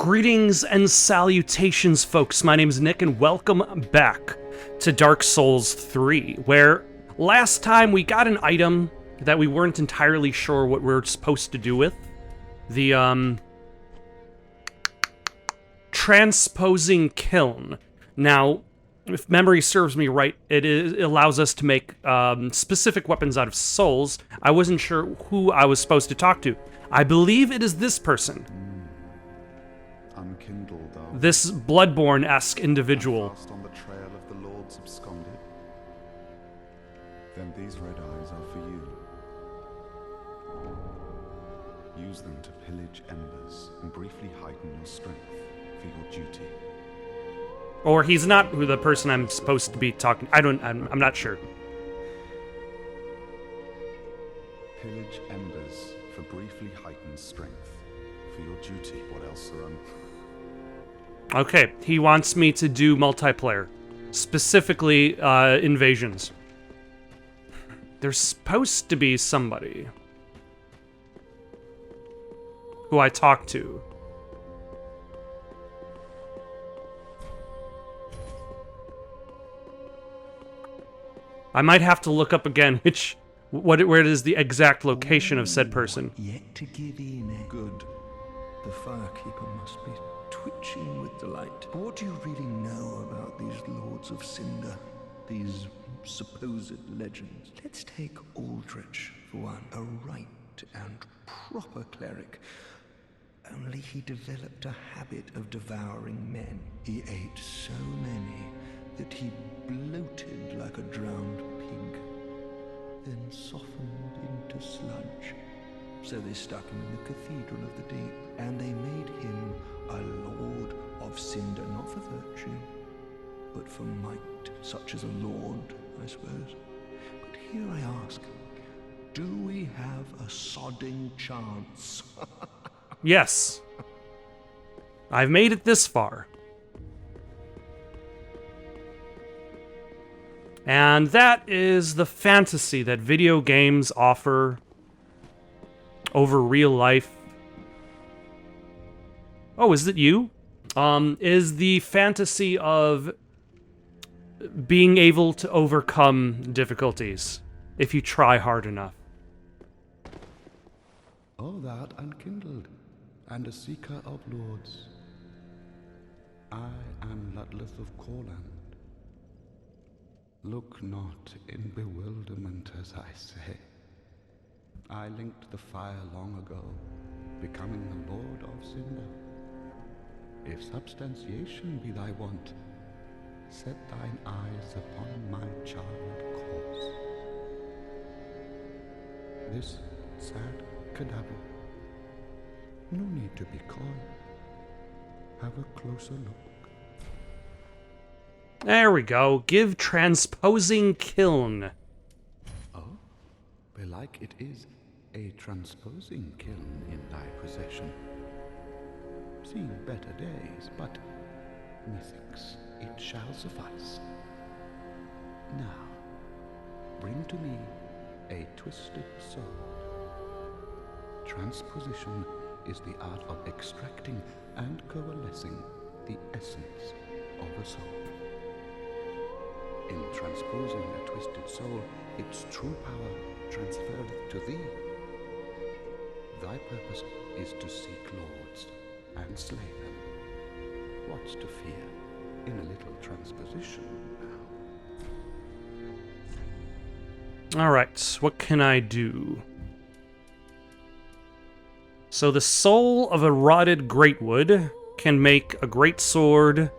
Greetings and salutations, folks. My name is Nick, and welcome back to Dark Souls 3, where last time we got an item that we weren't entirely sure what we were supposed to do with. The, transposing kiln. Now, if memory serves me right, it allows us to make specific weapons out of souls. I wasn't sure who I was supposed to talk to. I believe it is this person. This Bloodborne-esque individual. Fast on the trail of the Lords absconded. Then these red eyes are for you. Use them to pillage embers and briefly heighten your strength for your duty. Or he's not who the person I'm supposed to be talking. I'm not sure. Pillage embers for briefly heightened strength for your duty. What else, sir? Okay, he wants me to do multiplayer. Specifically, invasions. There's supposed to be somebody who I talk to. I might have to look up again where it is the exact location of said person. Yet to give in, eh? Good. The firekeeper must be twitching with delight. But what do you really know about these Lords of Cinder? These supposed legends? Let's take Aldrich, for one. A right and proper cleric. Only he developed a habit of devouring men. He ate so many that he bloated like a drowned pig, then softened into sludge. So they stuck him in the Cathedral of the Deep, and they made him a Lord of Cinder, not for virtue, but for might, such as a lord, I suppose. But here I ask, do we have a sodding chance? Yes. I've made it this far. And that is the fantasy that video games offer over real life. Oh, is it you? Is the fantasy of being able to overcome difficulties if you try hard enough. O that unkindled, and a seeker of lords. I am Ludleth of Corland. Look not in bewilderment as I say. I linked the fire long ago, becoming the Lord of Cinder. If substantiation be thy want, set thine eyes upon my charmed course. This sad cadaver, no need to be coy. Have a closer look. There we go. Give transposing kiln. Oh, belike it is a transposing kiln in thy possession. Seen better days, but methinks it shall suffice. Now, bring to me a twisted soul. Transposition is the art of extracting and coalescing the essence of a soul. In transposing a twisted soul, its true power transferreth to thee. Thy purpose is to seek lords and slay them. What's to fear in a little transposition now? Alright, what can I do? So the soul of a rotted greatwood can make a great sword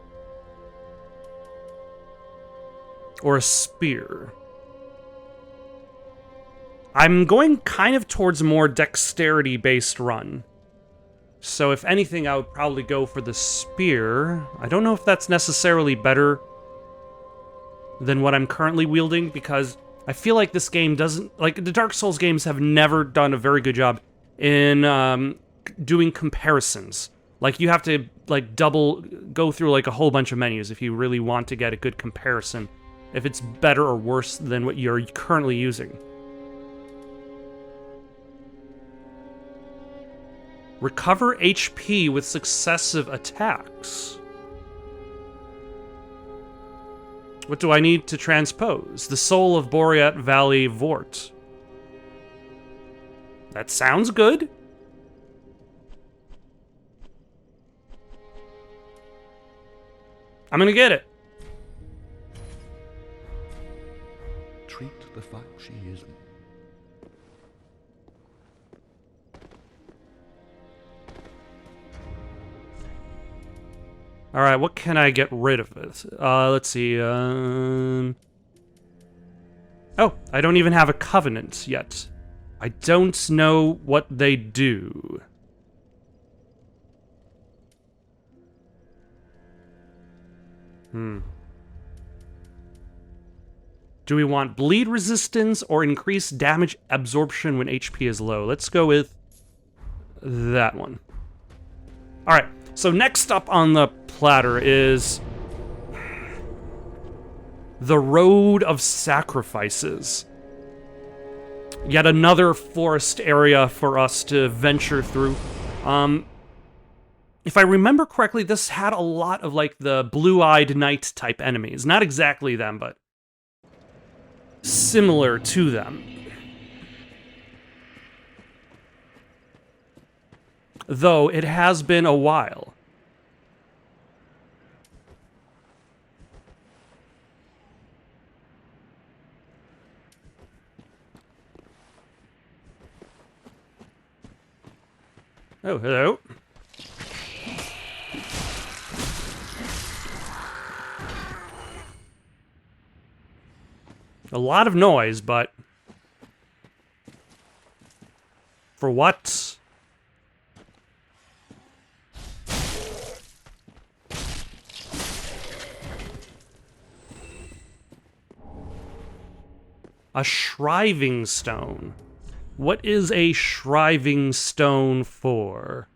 or a spear. I'm going kind of towards a more dexterity-based run. So if anything, I would probably go for the spear. I don't know if that's necessarily better than what I'm currently wielding, because I feel like this game doesn't... Like, the Dark Souls games have never done a very good job in doing comparisons. Like, you have to, like, go through, like, a whole bunch of menus if you really want to get a good comparison, if it's better or worse than what you're currently using. Recover HP with successive attacks. What do I need to transpose? The soul of Boreat Valley Vort. That sounds good. I'm gonna get it. Treat the fact she isn't. Alright, what can I get rid of it? Let's see, Oh, I don't even have a covenant yet. I don't know what they do. Do we want bleed resistance or increased damage absorption when HP is low? Let's go with that one. Alright, so next up on the platter is the Road of Sacrifices. Yet another forest area for us to venture through. If I remember correctly, this had a lot of, like, the blue-eyed knight type enemies. Not exactly them, but similar to them. Though it has been a while. Oh, hello. A lot of noise, but for what? A shriving stone. What is a shriving stone for?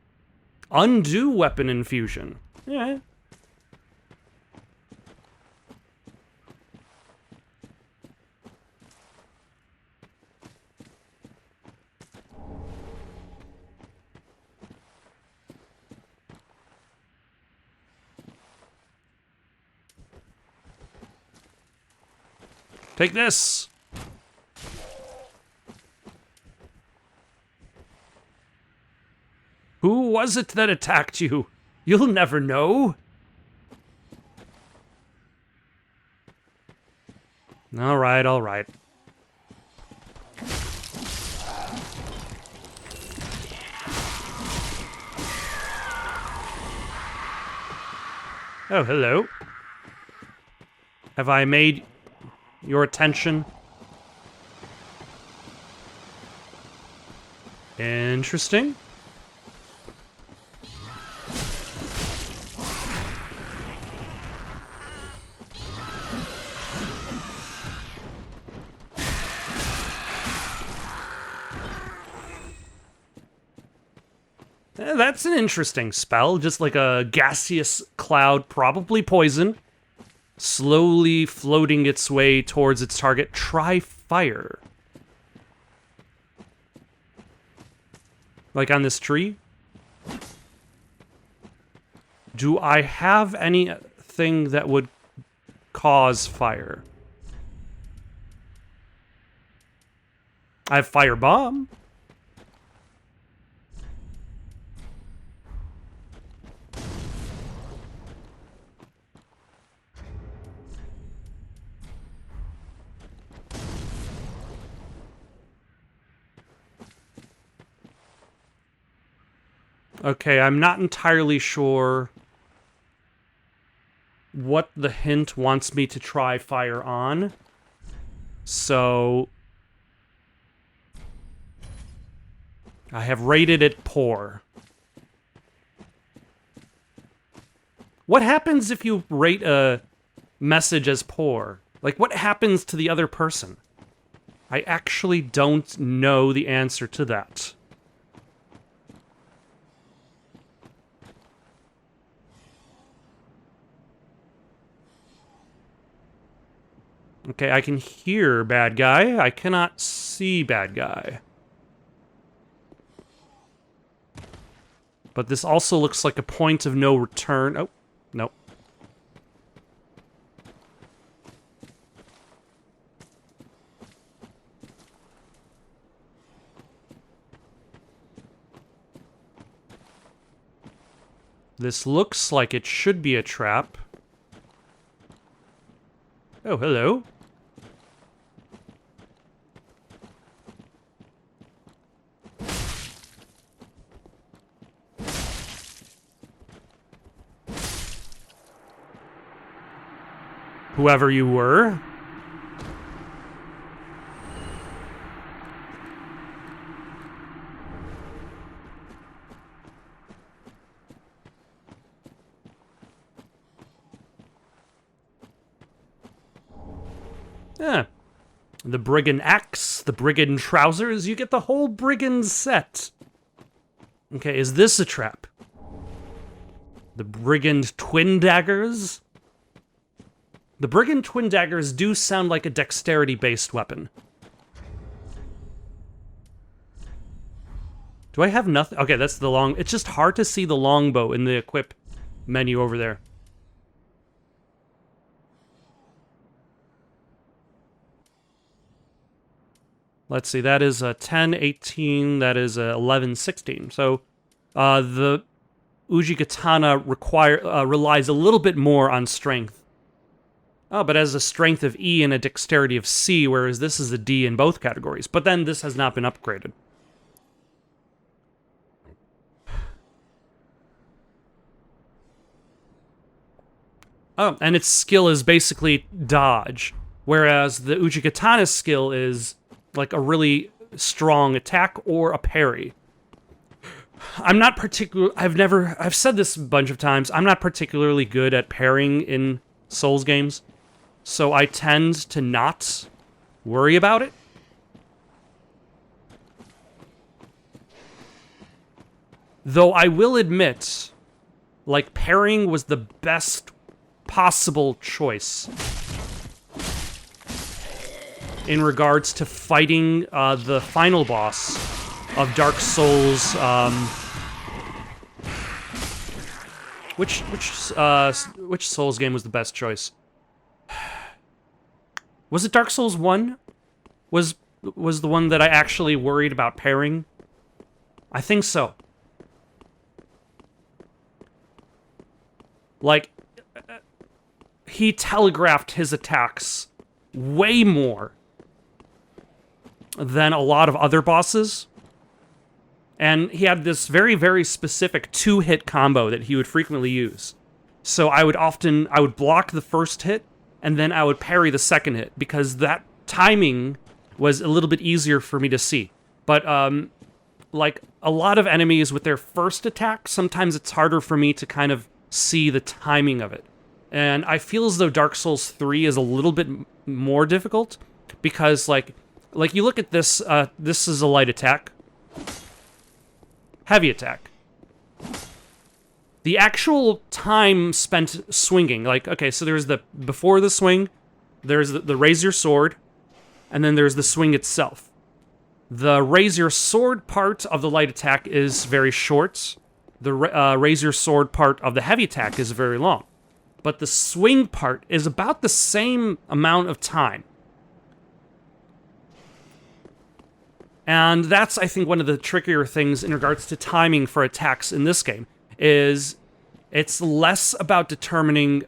Undo weapon infusion. Yeah. Take this! Who was it that attacked you? You'll never know. All right, all right. Oh, hello. Have I made your attention? Interesting. That's an interesting spell, just like a gaseous cloud, probably poison, slowly floating its way towards its target. Try fire. Like on this tree? Do I have anything that would cause fire? I have fire bomb. Okay, I'm not entirely sure what the hint wants me to try fire on. So I have rated it poor. What happens if you rate a message as poor? Like, what happens to the other person? I actually don't know the answer to that. Okay, I can hear bad guy. I cannot see bad guy. But this also looks like a point of no return. Oh, no. This looks like it should be a trap. Oh, hello. Whoever you were. Yeah. The brigand axe, the brigand trousers, you get the whole brigand set. Okay, is this a trap? The brigand twin daggers? The brigand twin daggers do sound like a dexterity-based weapon. Do I have nothing? Okay, that's the long... It's just hard to see the longbow in the equip menu over there. Let's see, that is a 10, 18, that is a 11, 16. So, the Ujigatana relies a little bit more on strength. Oh, but has a strength of E and a dexterity of C, whereas this is a D in both categories. But then this has not been upgraded. Oh, and its skill is basically dodge, whereas the Ujigatana's skill is like a really strong attack or a parry. I'm not I've said this a bunch of times, I'm not particularly good at parrying in Souls games, so I tend to not worry about it. Though I will admit, like, parrying was the best possible choice in regards to fighting the final boss of Dark Souls. Which Souls game was the best choice? Was it Dark Souls 1? Was the one that I actually worried about parrying? I think so. Like, he telegraphed his attacks way more than a lot of other bosses. And he had this very, very specific 2-hit combo that he would frequently use. So I would block the first hit, and then I would parry the second hit, because that timing was a little bit easier for me to see. But, like, a lot of enemies with their first attack, sometimes it's harder for me to kind of see the timing of it. And I feel as though Dark Souls 3 is a little bit more difficult, because, like you look at this, this is a light attack. Heavy attack. The actual time spent swinging, like, okay, so there's the, before the swing, there's the raise your sword, and then there's the swing itself. The raise your sword part of the light attack is very short. The raise your sword part of the heavy attack is very long. But the swing part is about the same amount of time. And that's, I think, one of the trickier things in regards to timing for attacks in this game, is it's less about determining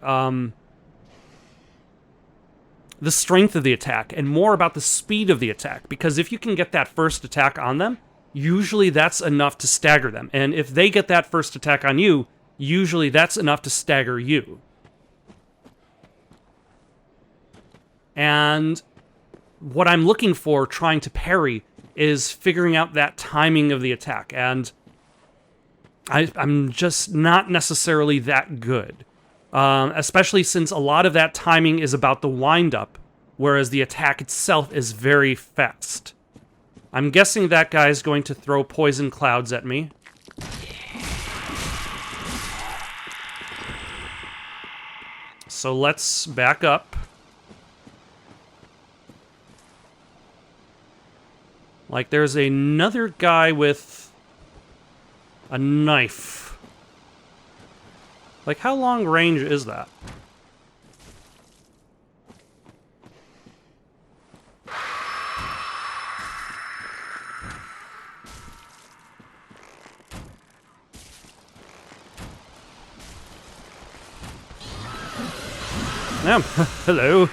the strength of the attack and more about the speed of the attack. Because if you can get that first attack on them, usually that's enough to stagger them. And if they get that first attack on you, usually that's enough to stagger you. And what I'm looking for trying to parry is figuring out that timing of the attack, and I'm just not necessarily that good. Especially since a lot of that timing is about the wind-up, whereas the attack itself is very fast. I'm guessing that guy's going to throw poison clouds at me. So let's back up. Like, there's another guy with a knife. Like, how long range is that? Yeah, hello.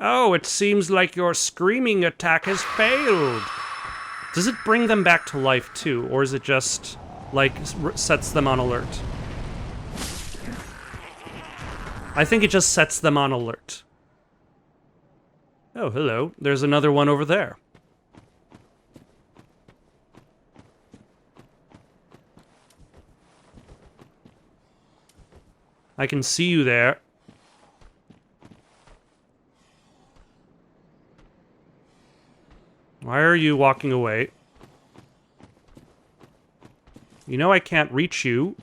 Oh, it seems like your screaming attack has failed. Does it bring them back to life too, or is it just, like, sets them on alert? I think it just sets them on alert. Oh, hello. There's another one over there. I can see you there. Why are you walking away? You know I can't reach you.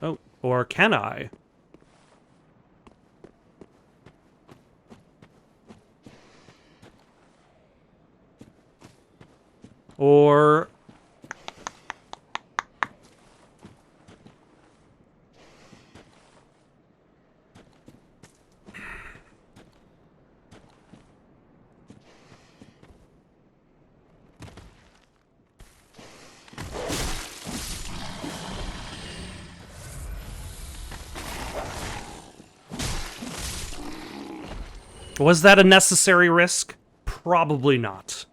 Oh, or can I? Or... was that a necessary risk? Probably not.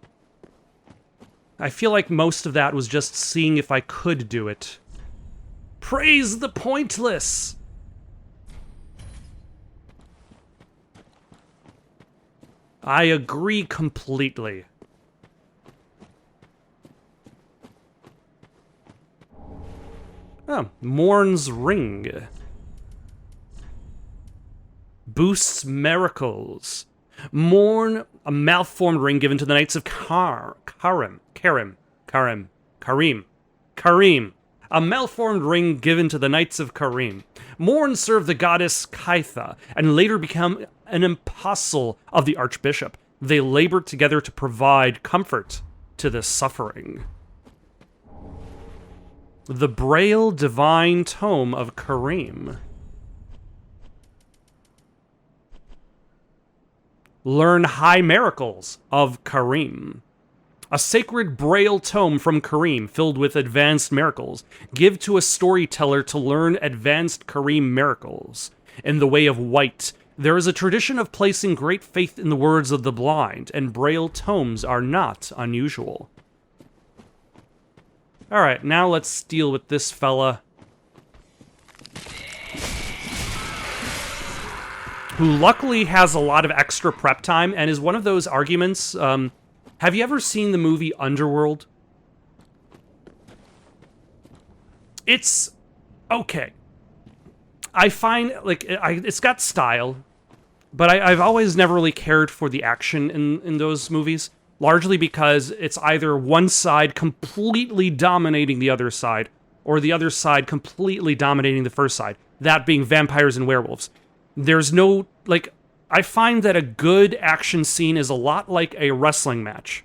I feel like most of that was just seeing if I could do it. Praise the pointless! I agree completely. Oh, Morn's Ring. Boosts miracles. Morn, a malformed ring given to the Knights of Karim. A malformed ring given to the Knights of Karim. Morn served the goddess Kaitha, and later became an apostle of the Archbishop. They labored together to provide comfort to the suffering. The Braille Divine Tome of Karim. Learn high miracles of Karim. A sacred Braille tome from Karim filled with advanced miracles. Give to a storyteller to learn advanced Karim miracles. In the way of white, there is a tradition of placing great faith in the words of the blind, and Braille tomes are not unusual. Alright, now let's deal with this fella. Who luckily has a lot of extra prep time and is one of those arguments. Have you ever seen the movie Underworld? It's okay. I find, like, it's got style, but I've always never really cared for the action in those movies, largely because it's either one side completely dominating the other side, or the other side completely dominating the first side, that being vampires and werewolves. There's no, like, I find that a good action scene is a lot like a wrestling match.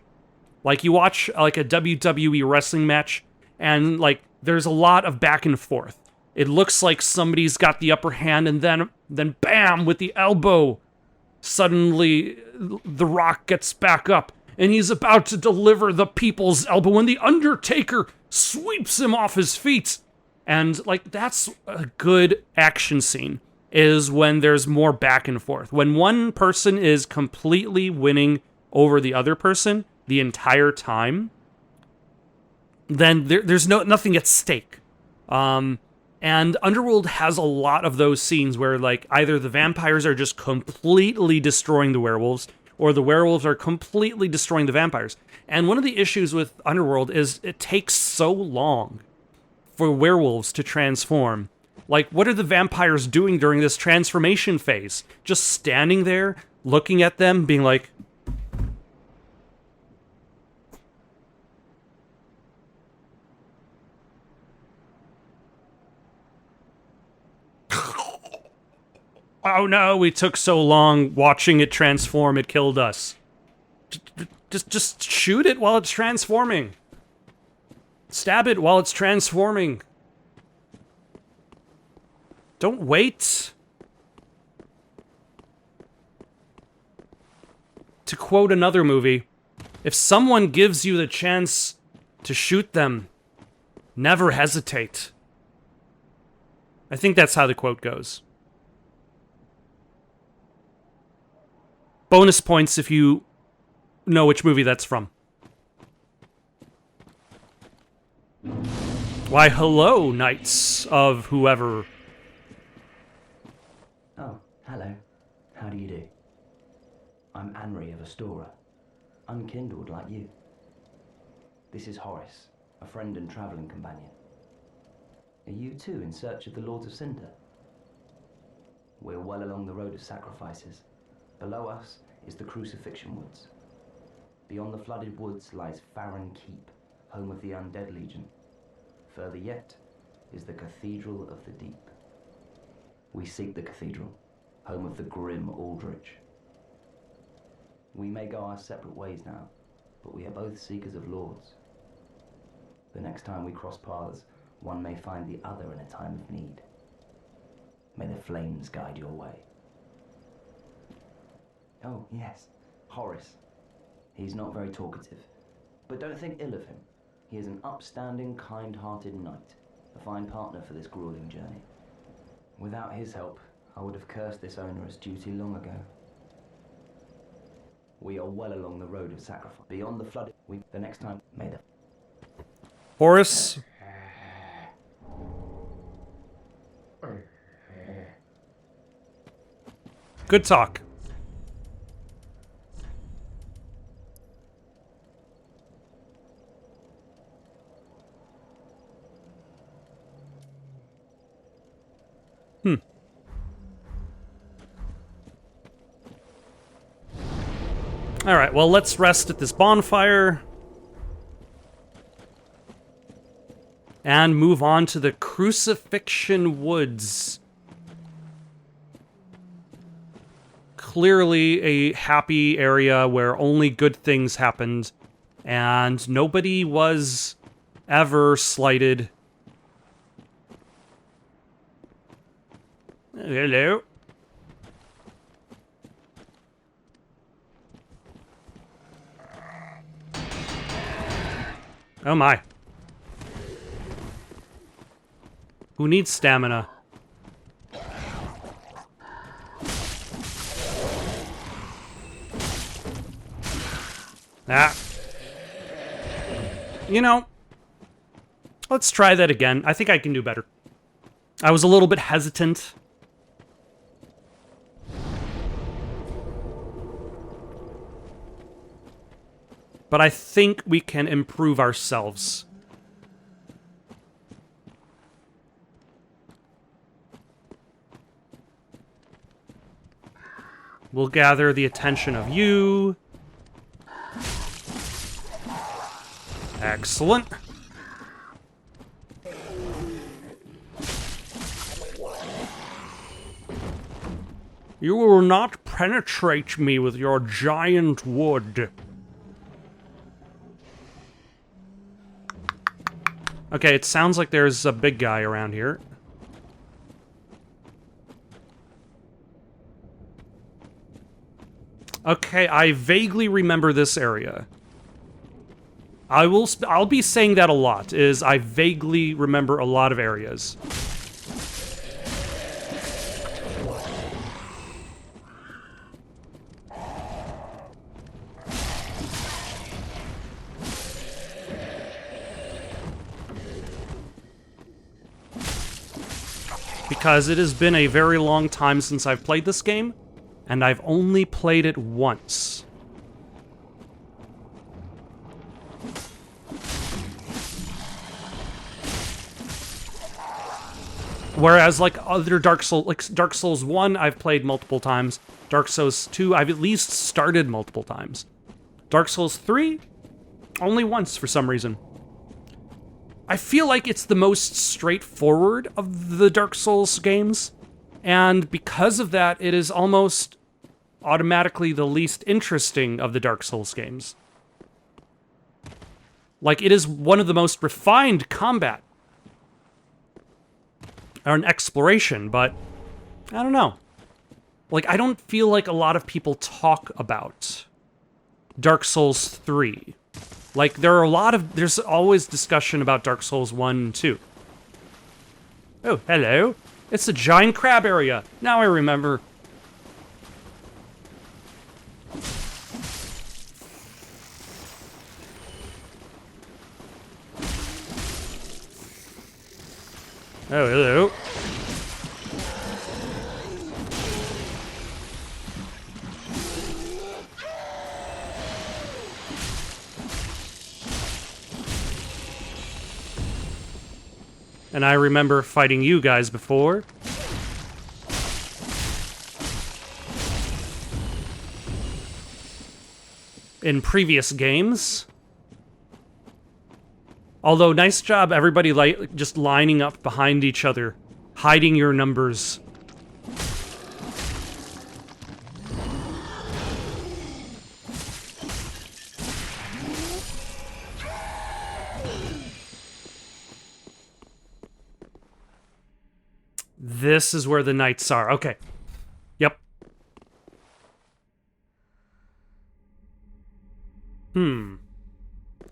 Like, you watch, like, a WWE wrestling match, and, like, there's a lot of back and forth. It looks like somebody's got the upper hand, and then bam, with the elbow, suddenly The Rock gets back up, and he's about to deliver the people's elbow, and the Undertaker sweeps him off his feet. And, like, that's a good action scene. Is when there's more back and forth. When one person is completely winning over the other person the entire time, then there's nothing at stake. And Underworld has a lot of those scenes where, like, either the vampires are just completely destroying the werewolves, or the werewolves are completely destroying the vampires. And one of the issues with Underworld is it takes so long for werewolves to transform. Like, what are the vampires doing during this transformation phase? Just standing there, looking at them, being like... Oh no, we took so long watching it transform, it killed us. Just shoot it while it's transforming. Stab it while it's transforming. Don't wait. To quote another movie, if someone gives you the chance to shoot them, never hesitate. I think that's how the quote goes. Bonus points if you know which movie that's from. Why, hello, knights of whoever. Oh, hello. How do you do? I'm Anri of Astora, unkindled like you. This is Horace, a friend and travelling companion. Are you too in search of the Lords of Cinder? We're well along the road of sacrifices. Below us is the Crucifixion Woods. Beyond the flooded woods lies Farron Keep, home of the Undead Legion. Further yet is the Cathedral of the Deep. We seek the cathedral, home of the grim Aldrich. We may go our separate ways now, but we are both seekers of lords. The next time we cross paths, one may find the other in a time of need. May the flames guide your way. Oh, yes, Horace. He's not very talkative, but don't think ill of him. He is an upstanding, kind-hearted knight, a fine partner for this grueling journey. Without his help, I would have cursed this onerous duty long ago. We are well along the road of sacrifice. Beyond the flood, the next time, may the... Horace. Good talk. Alright, well, let's rest at this bonfire. And move on to the Crucifixion Woods. Clearly a happy area where only good things happened. And nobody was ever slighted. Hello. Oh my. Who needs stamina? Ah. You know, let's try that again. I think I can do better. I was a little bit hesitant. But I think we can improve ourselves. We'll gather the attention of you. Excellent. You will not penetrate me with your giant wood. Okay, it sounds like there's a big guy around here. Okay, I vaguely remember this area. I'll be saying that a lot, is I vaguely remember a lot of areas. Because it has been a very long time since I've played this game, and I've only played it once. Whereas, like, other Dark Souls, like Dark Souls 1, I've played multiple times. Dark Souls 2, I've at least started multiple times. Dark Souls 3, only once for some reason. I feel like it's the most straightforward of the Dark Souls games. And because of that, it is almost automatically the least interesting of the Dark Souls games. Like, it is one of the most refined combat or an exploration, but I don't know. Like, I don't feel like a lot of people talk about Dark Souls 3. Like, there's always discussion about Dark Souls 1 and 2. Oh, hello. It's the giant crab area. Now I remember. Oh, hello. And I remember fighting you guys before. In previous games. Although, nice job, everybody just lining up behind each other, hiding your numbers. This is where the knights are. Okay. Yep.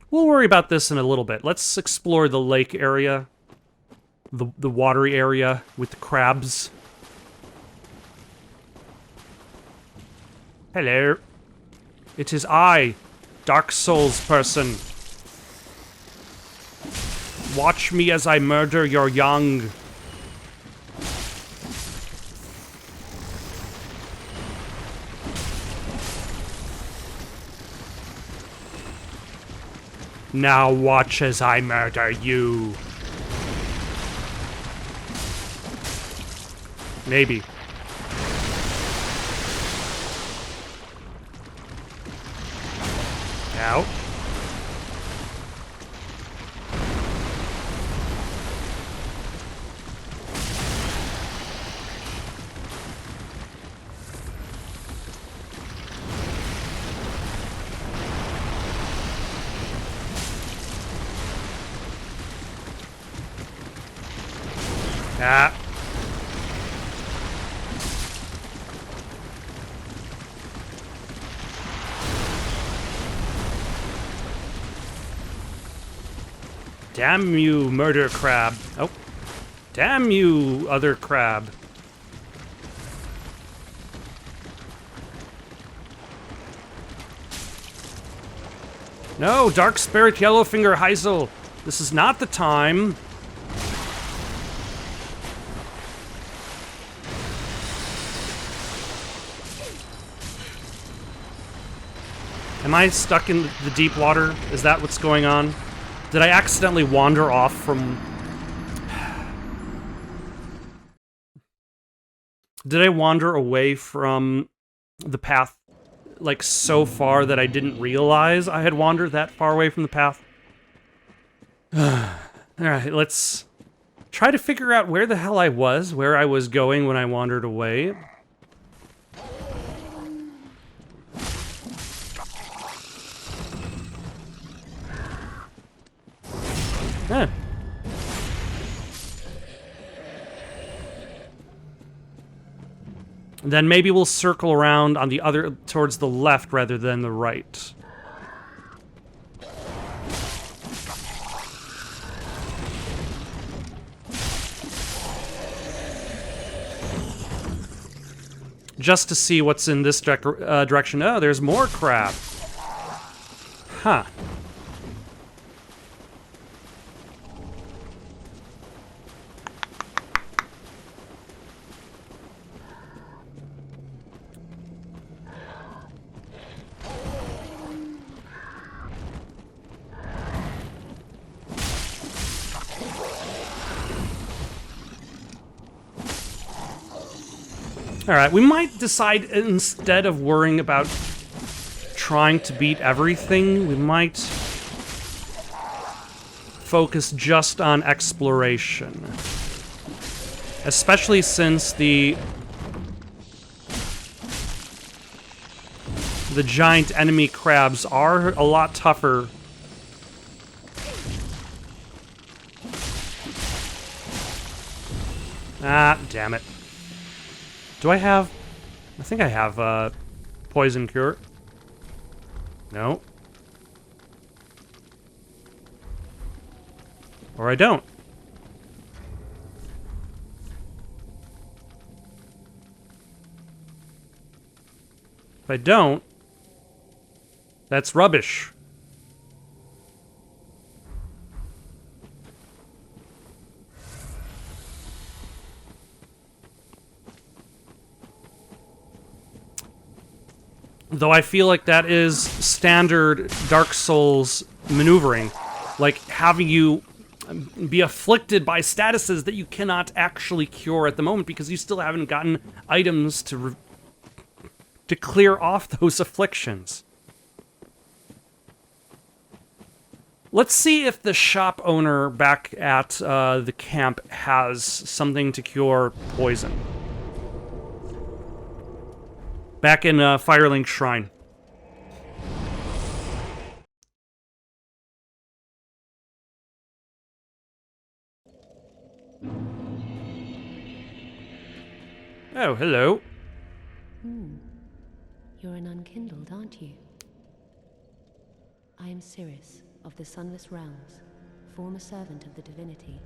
We'll worry about this in a little bit. Let's explore the lake area. The watery area with the crabs. Hello. It is I, Dark Souls person. Watch me as I murder your young. Now watch as I murder you. Maybe. Ow. Ah. Damn you, murder crab. Oh. Damn you, other crab. No, Dark Spirit Yellowfinger Heisel. This is not the time. Am I stuck in the deep water? Is that what's going on? Did I accidentally wander off from... Did I wander away from the path, like, so far that I didn't realize I had wandered that far away from the path? Alright, let's try to figure out where the hell I was, where I was going when I wandered away. Huh. Then maybe we'll circle around on the other, towards the left rather than the right. Just to see what's in this direction. Oh, there's more crab. Huh. Alright, we might decide instead of worrying about trying to beat everything, we might focus just on exploration. Especially since the giant enemy crabs are a lot tougher. Ah, damn it. Do I have... I think I have, poison cure. No. Or I don't. If I don't, that's rubbish. Though I feel like that is standard Dark Souls maneuvering. Like, having you be afflicted by statuses that you cannot actually cure at the moment because you still haven't gotten items to clear off those afflictions. Let's see if the shop owner back at the camp has something to cure poison. Back in Firelink Shrine. Oh, hello. You're an unkindled, aren't you? I am Cirrus, of the Sunless Realms, former servant of the divinity.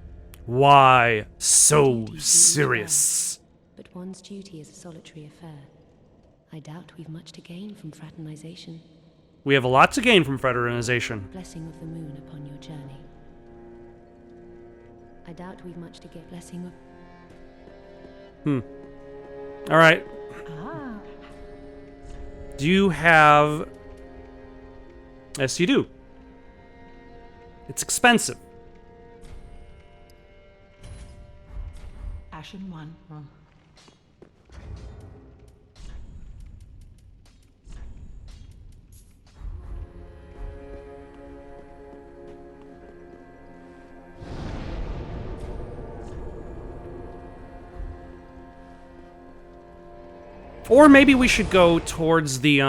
Why so serious? But one's duty is a solitary affair. I doubt we've much to gain from fraternization. We have a lot to gain from fraternization. Blessing of the moon upon your journey. I doubt we've much to get. Blessing of... Alright. Ah. Do you have... Yes, you do. It's expensive. Ashen one. Or maybe we should go towards the,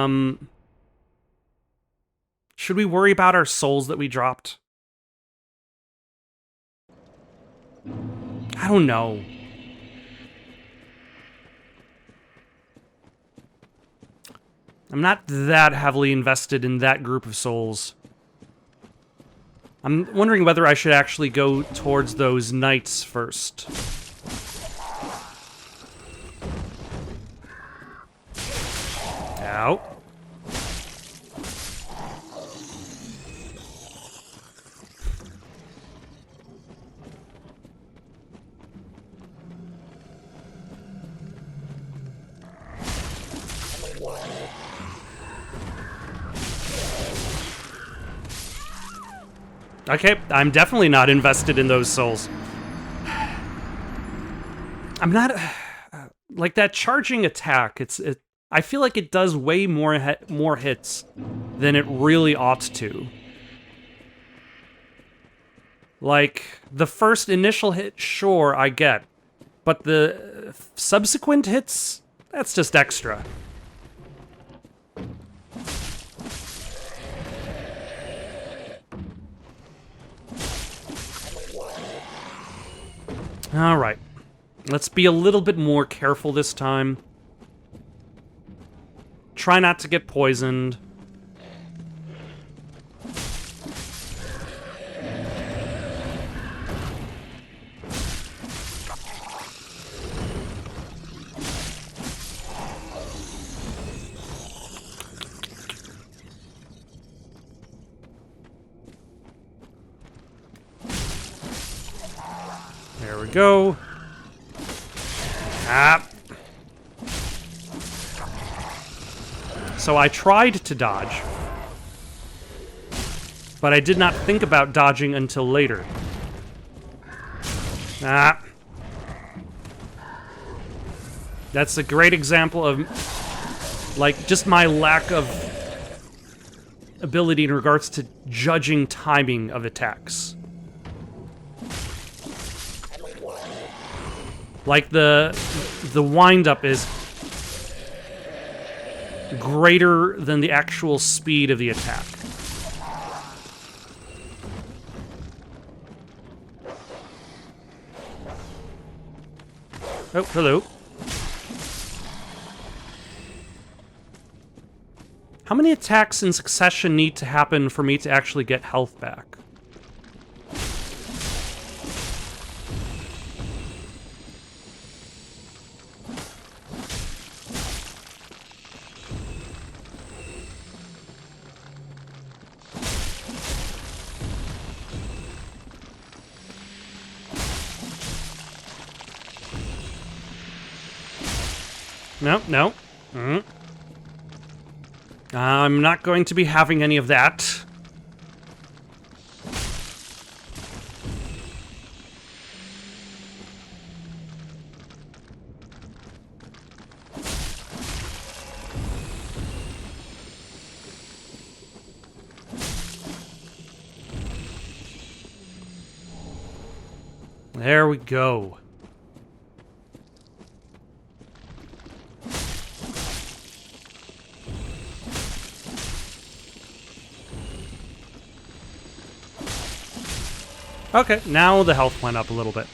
Should we worry about our souls that we dropped? I don't know. I'm not that heavily invested in that group of souls. I'm wondering whether I should actually go towards those knights first. Ow. Okay, I'm definitely not invested in those souls. I'm not... like, that charging attack, I feel like it does way more hits than it really ought to. Like, the first initial hit, sure, I get. But the subsequent hits, that's just extra. Alright. Let's be a little bit more careful this time. Try not to get poisoned. There we go. Ah. So I tried to dodge, but I did not think about dodging until later. Ah. That's a great example of, like, just my lack of ability in regards to judging timing of attacks. Like, the wind-up is greater than the actual speed of the attack. Oh, hello. How many attacks in succession need to happen for me to actually get health back? No, no. I'm not going to be having any of that. There we go. Okay, now the health went up a little bit.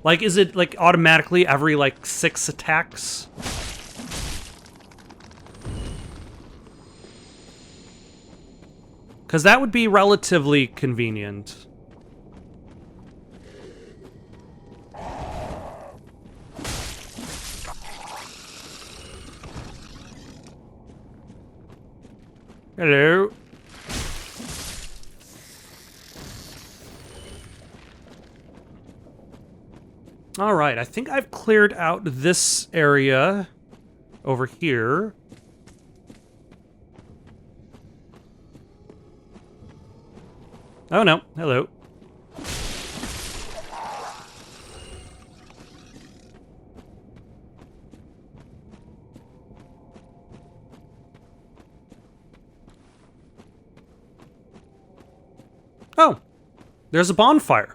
Like, is it, like, automatically every, like, 6 attacks? Because that would be relatively convenient. Hello. Alright, I think I've cleared out this area over here. Oh no, hello. Oh, there's a bonfire.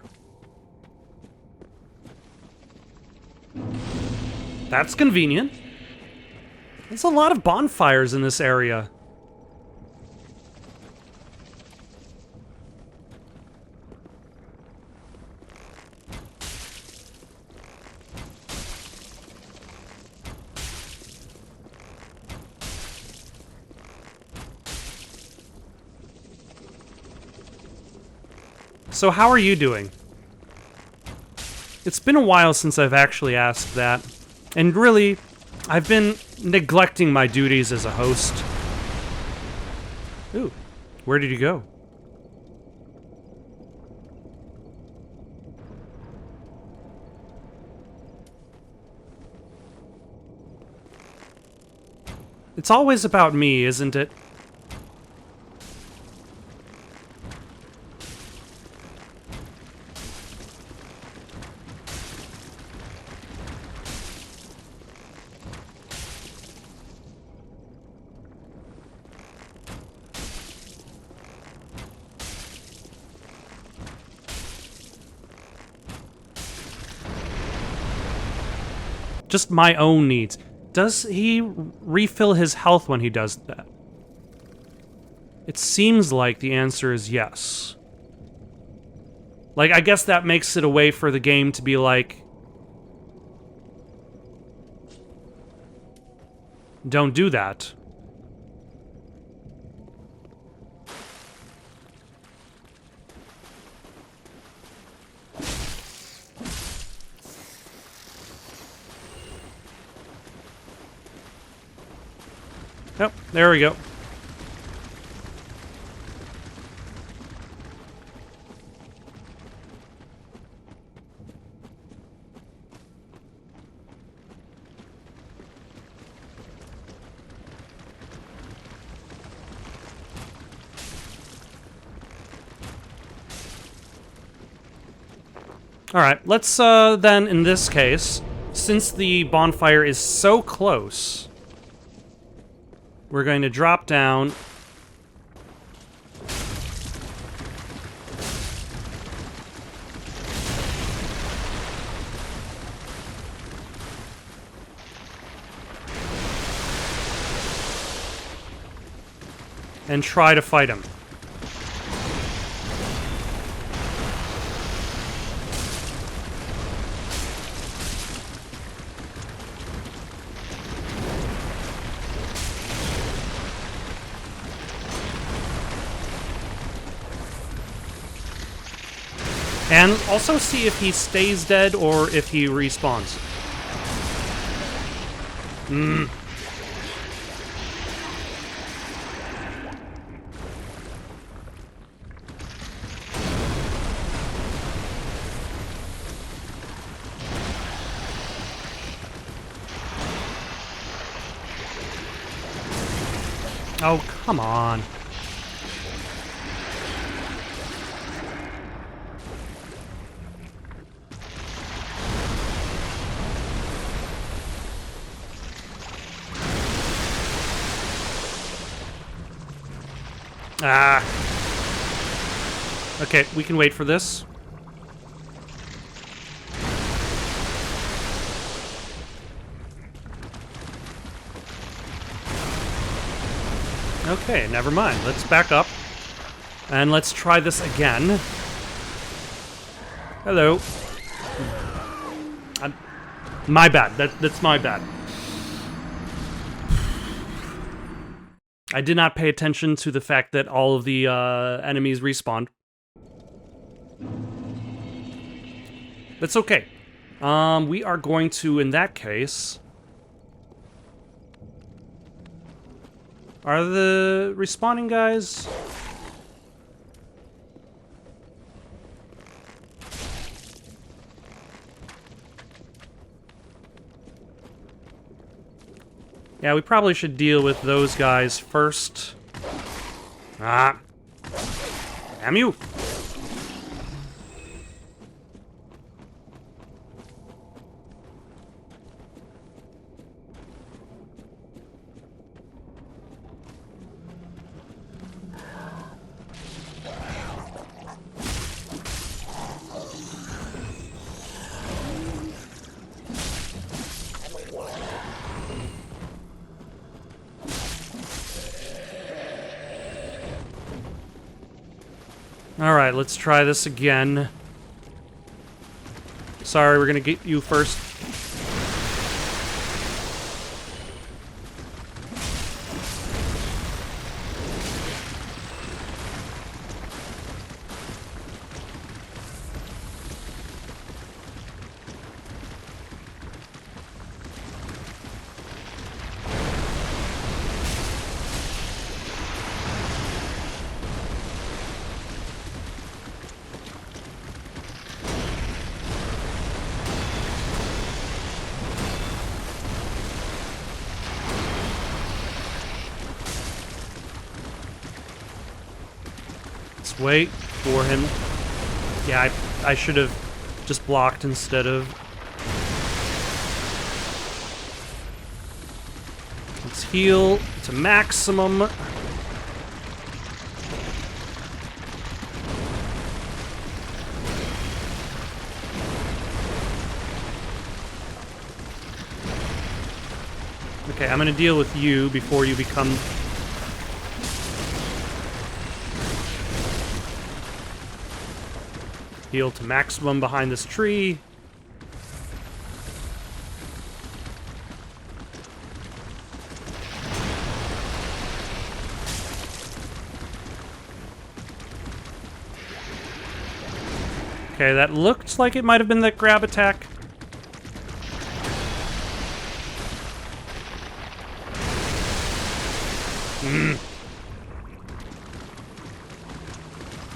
That's convenient. There's a lot of bonfires in this area. So how are you doing? It's been a while since I've actually asked that. And really, I've been neglecting my duties as a host. Ooh, where did you go? It's always about me, isn't it? Just my own needs. Does he refill his health when he does that? It seems like the answer is yes. Like, I guess that makes it a way for the game to be like, don't do that. Oh, there we go. Alright, let's, then, in this case, since the bonfire is so close, we're going to drop down. and try to fight him. And also see if he stays dead or if he respawns. Oh, come on. Ah. Okay, we can wait for this. Okay, never mind. Let's back up. And let's try this again. Hello. My bad. That's my bad. I did not pay attention to the fact that all of the enemies respawned. That's okay. We are going to, in that case... Are the respawning guys... Yeah, we probably should deal with those guys first. Ah. Damn you! Alright, let's try this again. Sorry, we're gonna get you first. Let's wait for him. Yeah, I should have just blocked instead of... Let's heal to maximum. Okay, I'm gonna deal with you before you become... Heal to maximum behind this tree. Okay, that looked like it might have been that grab attack.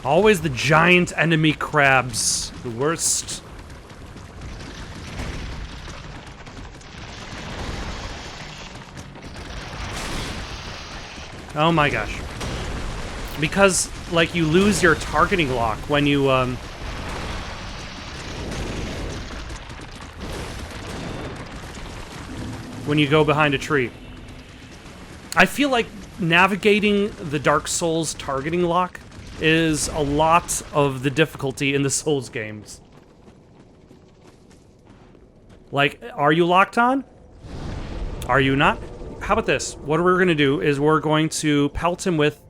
Always the giant enemy crabs. The worst. Oh my gosh. Because, like, you lose your targeting lock when you, when you go behind a tree. I feel like navigating the Dark Souls targeting lock is a lot of the difficulty in the Souls games. Like, are you locked on? Are you not? How about this? What we're going to do is we're going to pelt him with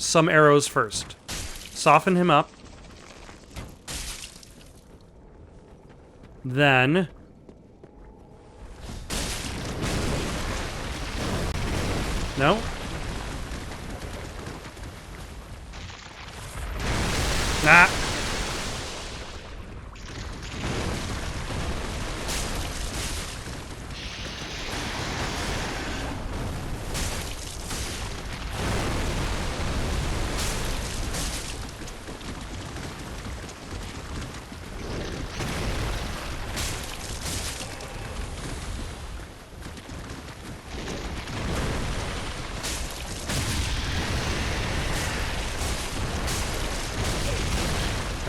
some arrows first. Soften him up. Then... No? Ah!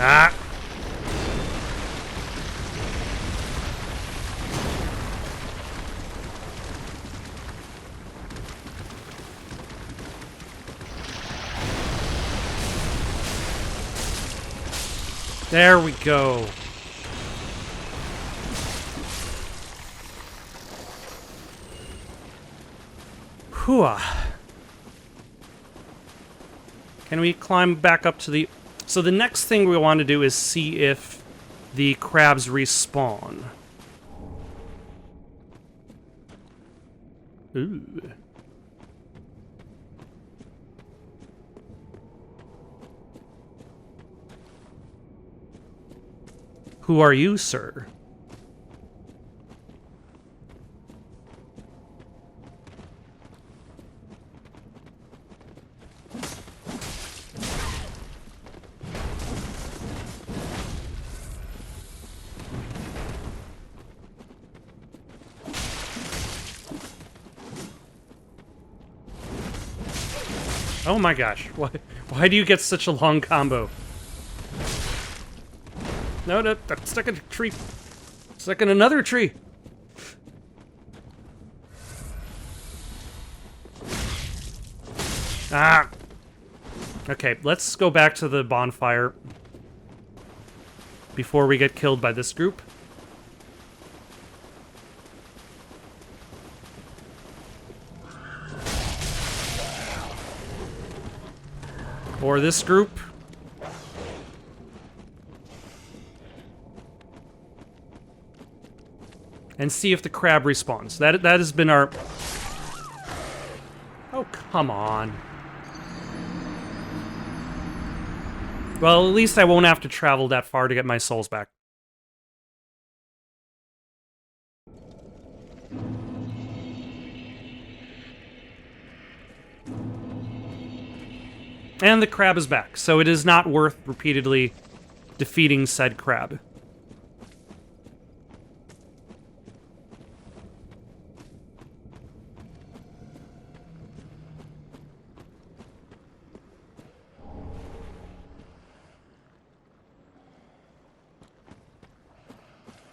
Ah! There we go. Hooah. Can we climb back up to the... So the next thing we want to do is see if the crabs respawn. Ooh. Who are you, sir? Oh my gosh, why do you get such a long combo? No, I'm stuck in a tree. Stuck in another tree. Ah! Okay, let's go back to the bonfire before we get killed by this group. Or this group. And see if the crab respawns. That has been our... Oh, come on. Well, at least I won't have to travel that far to get my souls back. And the crab is back, so it is not worth repeatedly defeating said crab.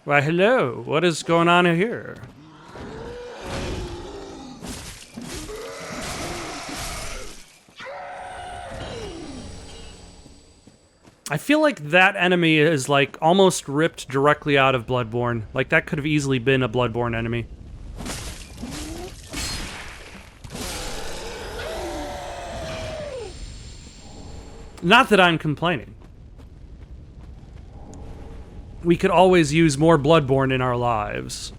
Why, hello. What is going on here? I feel like that enemy is, like, almost ripped directly out of Bloodborne. Like, that could have easily been a Bloodborne enemy. Not that I'm complaining. We could always use more Bloodborne in our lives.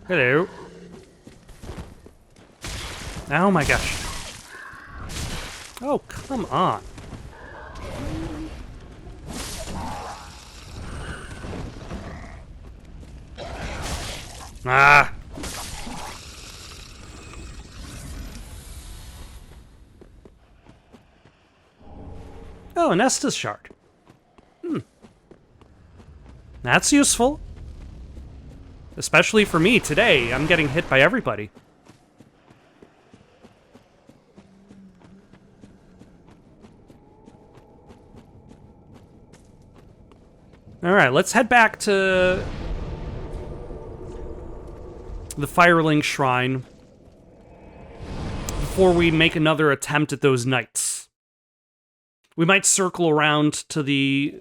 Hello. Oh my gosh. Oh, come on. Ah! Oh, an Estus shard. That's useful. Especially for me today. I'm getting hit by everybody. Alright, let's head back to the Firelink Shrine before we make another attempt at those knights. We might circle around to the...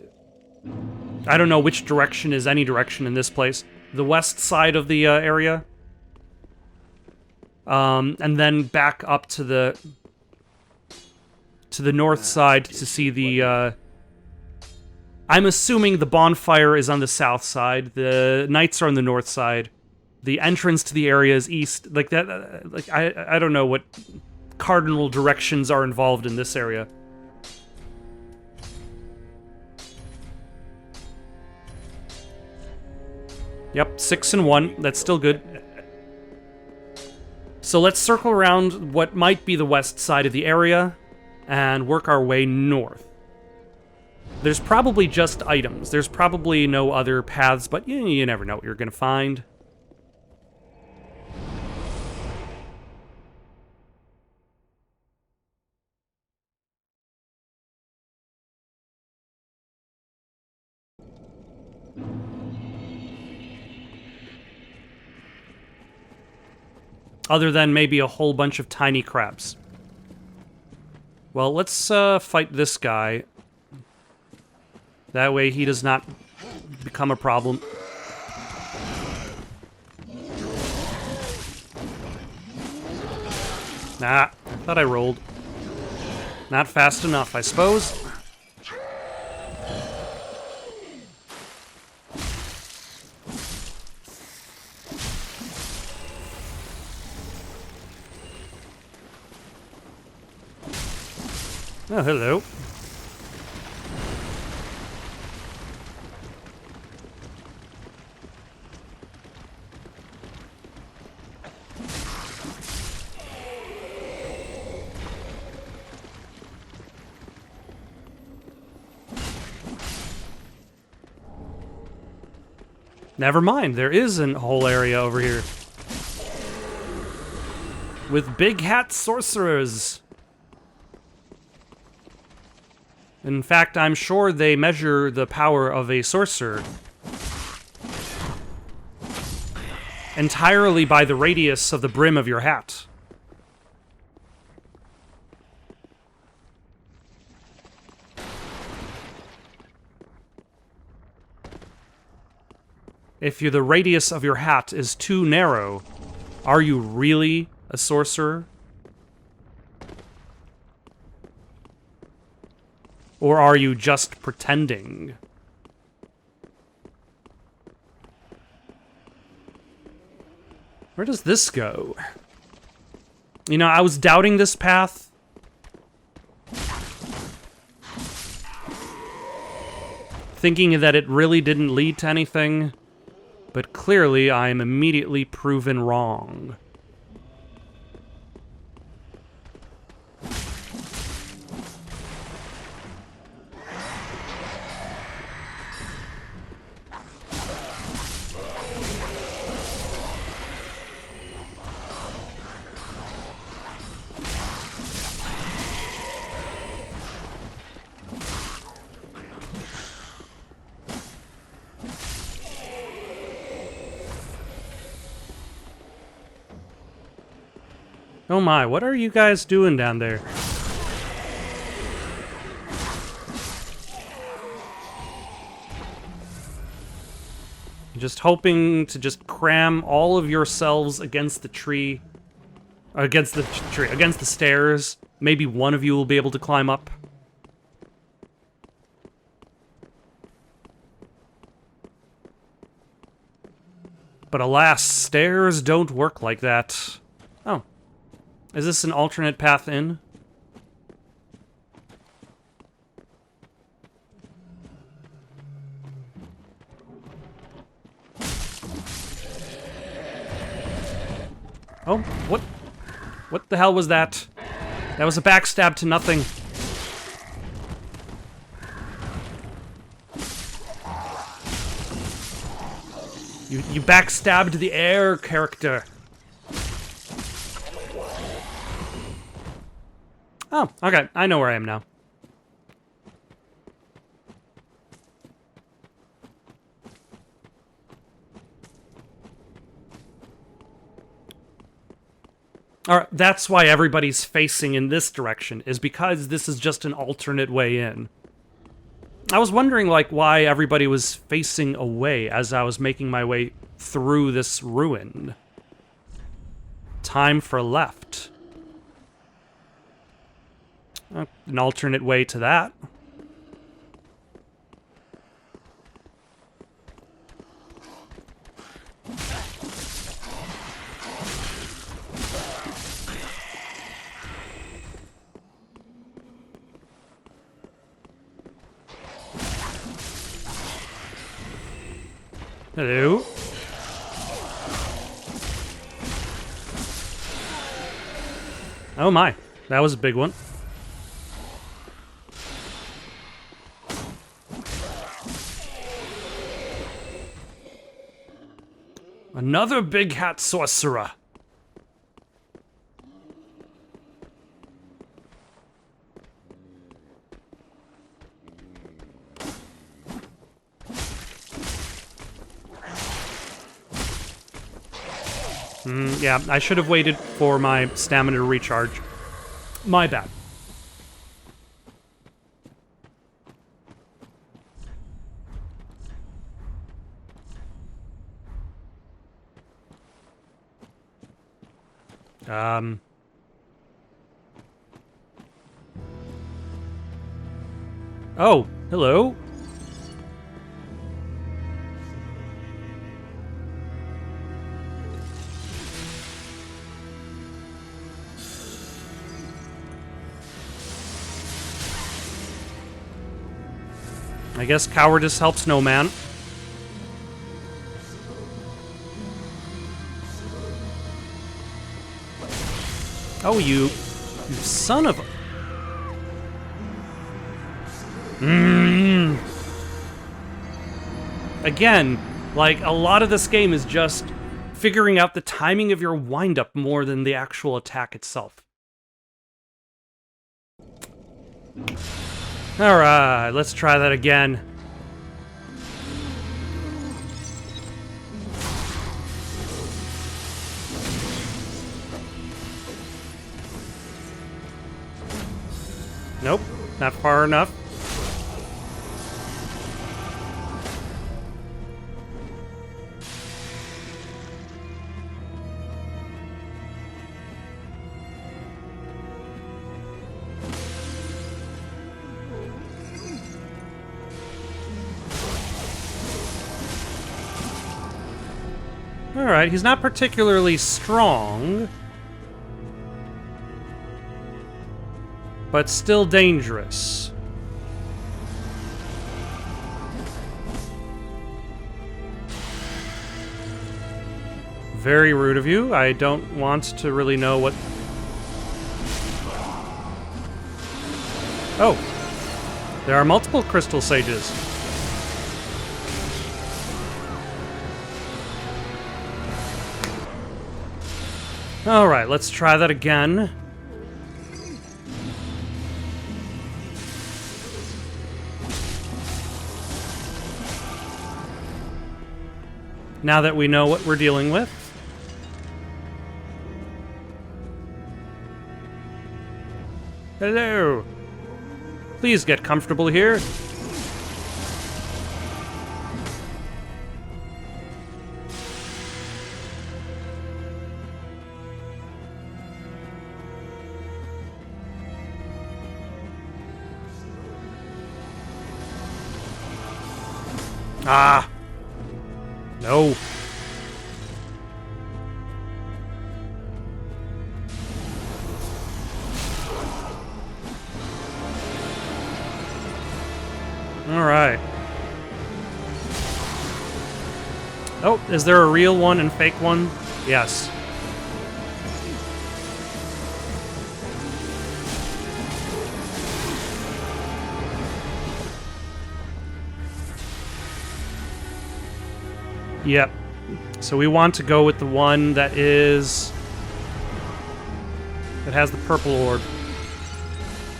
I don't know which direction is any direction in this place. The west side of the area. And then back up to the to the north side to see the, I'm assuming the bonfire is on the south side, the knights are on the north side, the entrance to the area is east, like that, like, I don't know what cardinal directions are involved in this area. Yep, 6 and 1. That's still good. So let's circle around what might be the west side of the area and work our way north. There's probably just items. There's probably no other paths, but you never know what you're going to find. Other than maybe a whole bunch of tiny crabs. Well, let's fight this guy. That way he does not become a problem. Nah, thought I rolled. Not fast enough, I suppose. Oh, hello. Never mind, there is a whole area over here. With big hat sorcerers. In fact, I'm sure they measure the power of a sorcerer entirely by the radius of the brim of your hat. If the radius of your hat is too narrow, are you really a sorcerer? Or are you just pretending? Where does this go? You know, I was doubting this path. Thinking that it really didn't lead to anything. But clearly, I am immediately proven wrong. Oh my, what are you guys doing down there? Just hoping to just cram all of yourselves against the tree. Against the tree, against the stairs. Maybe one of you will be able to climb up. But alas, stairs don't work like that. Oh. Is this an alternate path in? Oh, what? What the hell was that? That was a backstab to nothing. You backstabbed the air character. Oh, okay. I know where I am now. Alright, that's why everybody's facing in this direction, is because this is just an alternate way in. I was wondering, like, why everybody was facing away as I was making my way through this ruin. Time for left. An alternate way to that. Hello. Oh my, that was a big one. Another big hat sorcerer. Yeah, I should have waited for my stamina to recharge. My bad. Oh, hello. I guess cowardice helps no man. Oh, you son of a... Again, like, a lot of this game is just figuring out the timing of your wind-up more than the actual attack itself. Alright, let's try that again. Nope, not far enough. Alright, he's not particularly strong, but still dangerous. Very rude of you. I don't want to really know what... Oh. There are multiple crystal sages. Alright, let's try that again. Now that we know what we're dealing with. Hello. Please get comfortable here. Ah! No. All right. Oh, is there a real one and fake one? Yes. Yep. So we want to go with the one that is... that has the purple orb.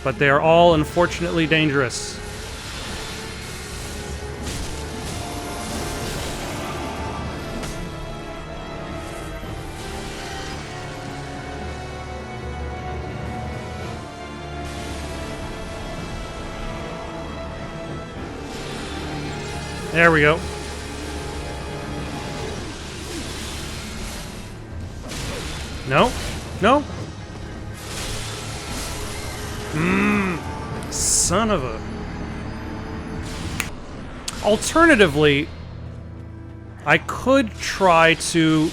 But they are all unfortunately dangerous. There we go. No? No? son of a... Alternatively, I could try to,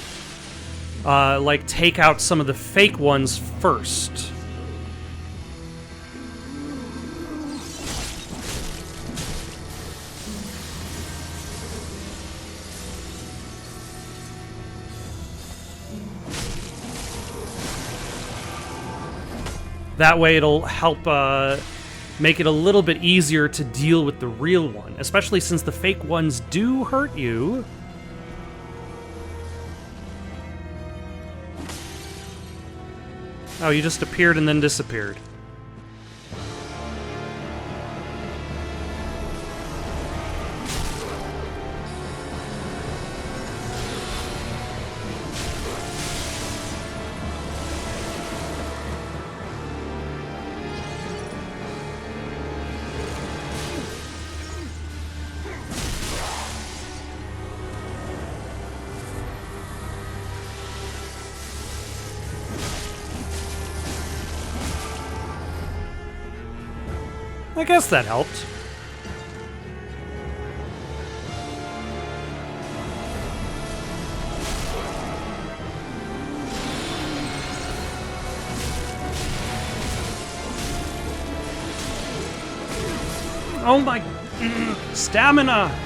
like, take out some of the fake ones first. That way it'll help make it a little bit easier to deal with the real one, especially since the fake ones do hurt you. Oh, you just appeared and then disappeared. I guess that helped. Oh my... stamina!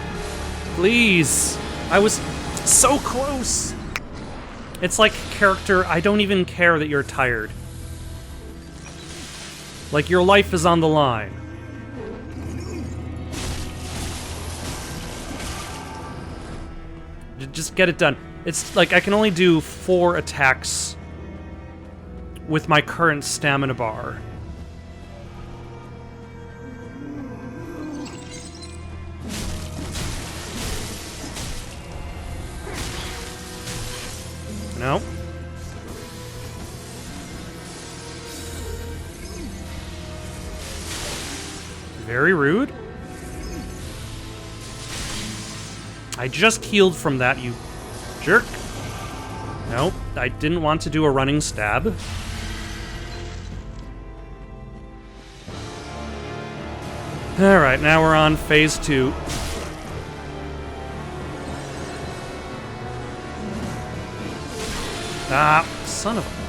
Please. I was so close. It's like, character, I don't even care that you're tired. Like, your life is on the line. Just get it done. It's like I can only do 4 attacks with my current stamina bar. No. Very rude. I just healed from that, you jerk. Nope, I didn't want to do a running stab. Alright, now we're on phase 2. Ah, son of a...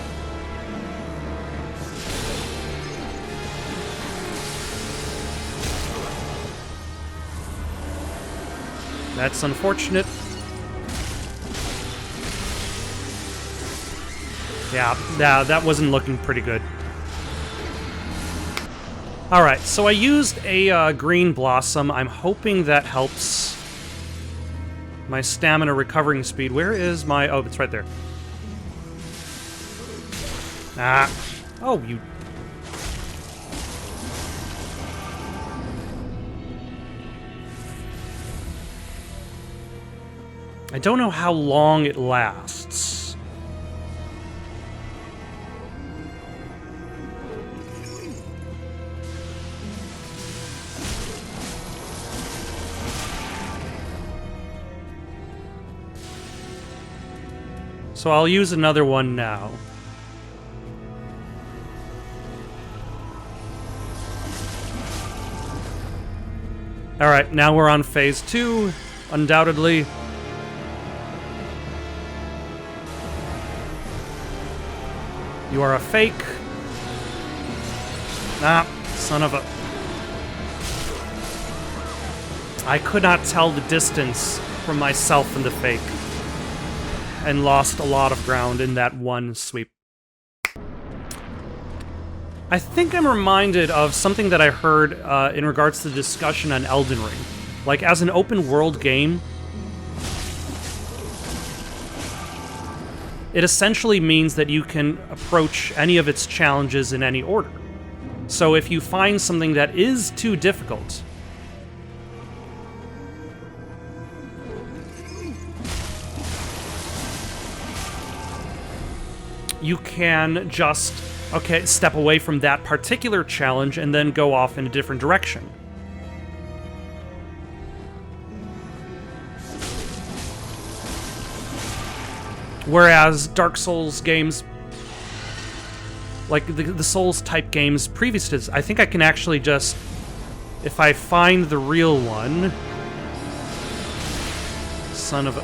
That's unfortunate. Yeah, that wasn't looking pretty good. Alright, so I used a green blossom. I'm hoping that helps my stamina recovering speed. Where is my... Oh, it's right there. Ah. Oh, you... I don't know how long it lasts. So I'll use another one now. Alright, now we're on phase 2, undoubtedly. You are a fake. Ah, son of a... I could not tell the distance from myself and the fake. And lost a lot of ground in that one sweep. I think I'm reminded of something that I heard in regards to the discussion on Elden Ring. Like, as an open world game, it essentially means that you can approach any of its challenges in any order. So if you find something that is too difficult, you can just, okay, step away from that particular challenge and then go off in a different direction. Whereas Dark Souls games, like the Souls-type games previous to this, I think I can actually just If I find the real one... Son of a...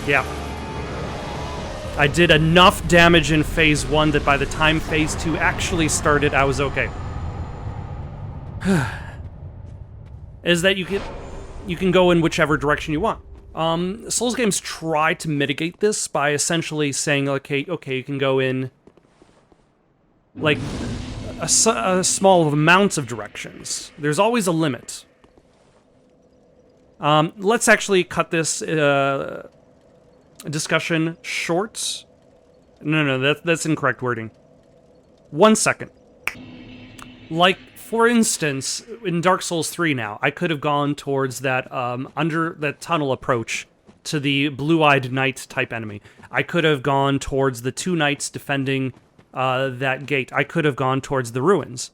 Yeah. I did enough damage in Phase 1 that by the time Phase 2 actually started, I was okay. Is that you can go in whichever direction you want. Souls games try to mitigate this by essentially saying, okay, you can go in, like, a small amount of directions. There's always a limit. Let's actually cut this discussion short. No, that's incorrect wording. 1 second. Like, for instance, in Dark Souls 3 now, I could have gone towards that under that tunnel approach to the blue-eyed knight type enemy. I could have gone towards the 2 knights defending that gate. I could have gone towards the ruins.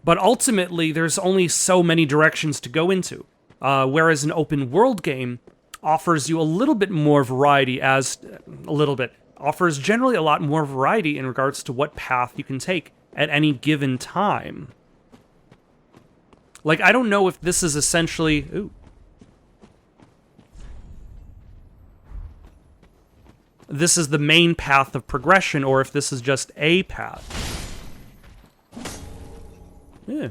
But ultimately, there's only so many directions to go into. Whereas an open world game offers you a little bit more variety offers generally a lot more variety in regards to what path you can take at any given time. Like, I don't know if this is essentially... Ooh. This is the main path of progression, or if this is just a path. Yeah.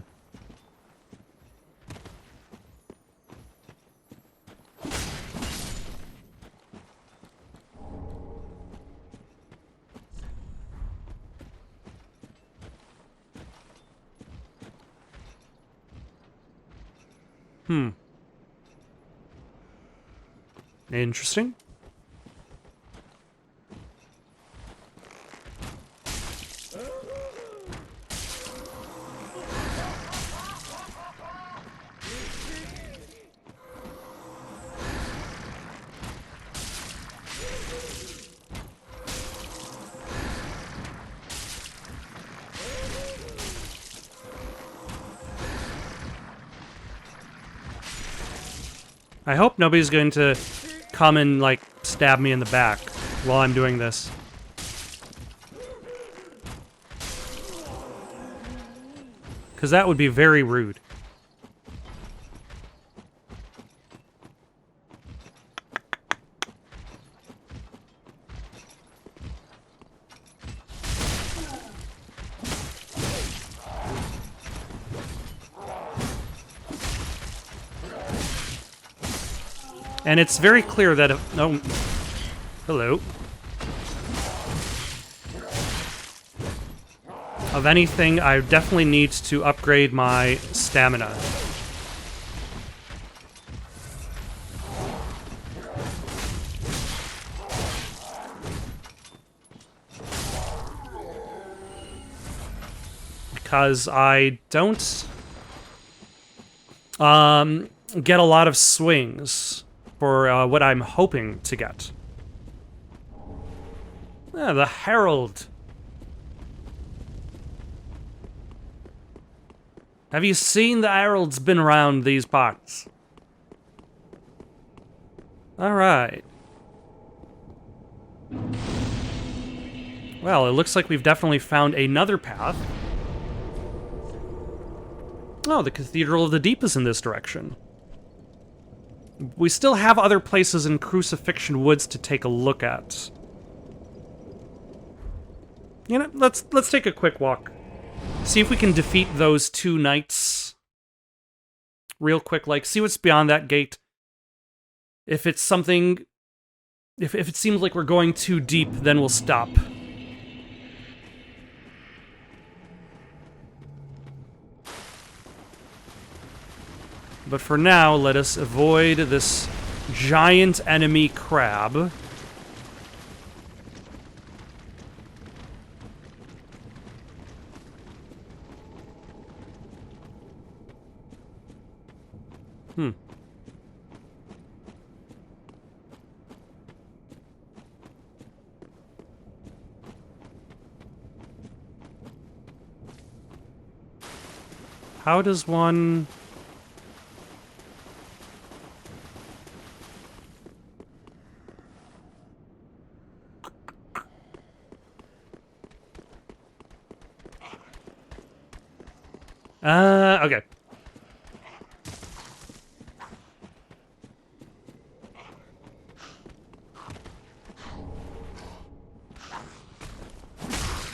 Interesting. I hope nobody's going to come and, like, stab me in the back while I'm doing this. Because that would be very rude. And it's very clear that if... No. Hello. Of anything, I definitely need to upgrade my stamina. Because I don't... get a lot of swings for what I'm hoping to get. Ah, the Herald. Have you seen the Herald's been around these parts? Alright. Well, it looks like we've definitely found another path. Oh, the Cathedral of the Deep is in this direction. We still have other places in Crucifixion Woods to take a look at. You know, let's take a quick walk. See if we can defeat those 2 knights. Real quick, like, see what's beyond that gate. If it's something... If it seems like we're going too deep, then we'll stop. But for now, let us avoid this giant enemy crab. How does one... Okay.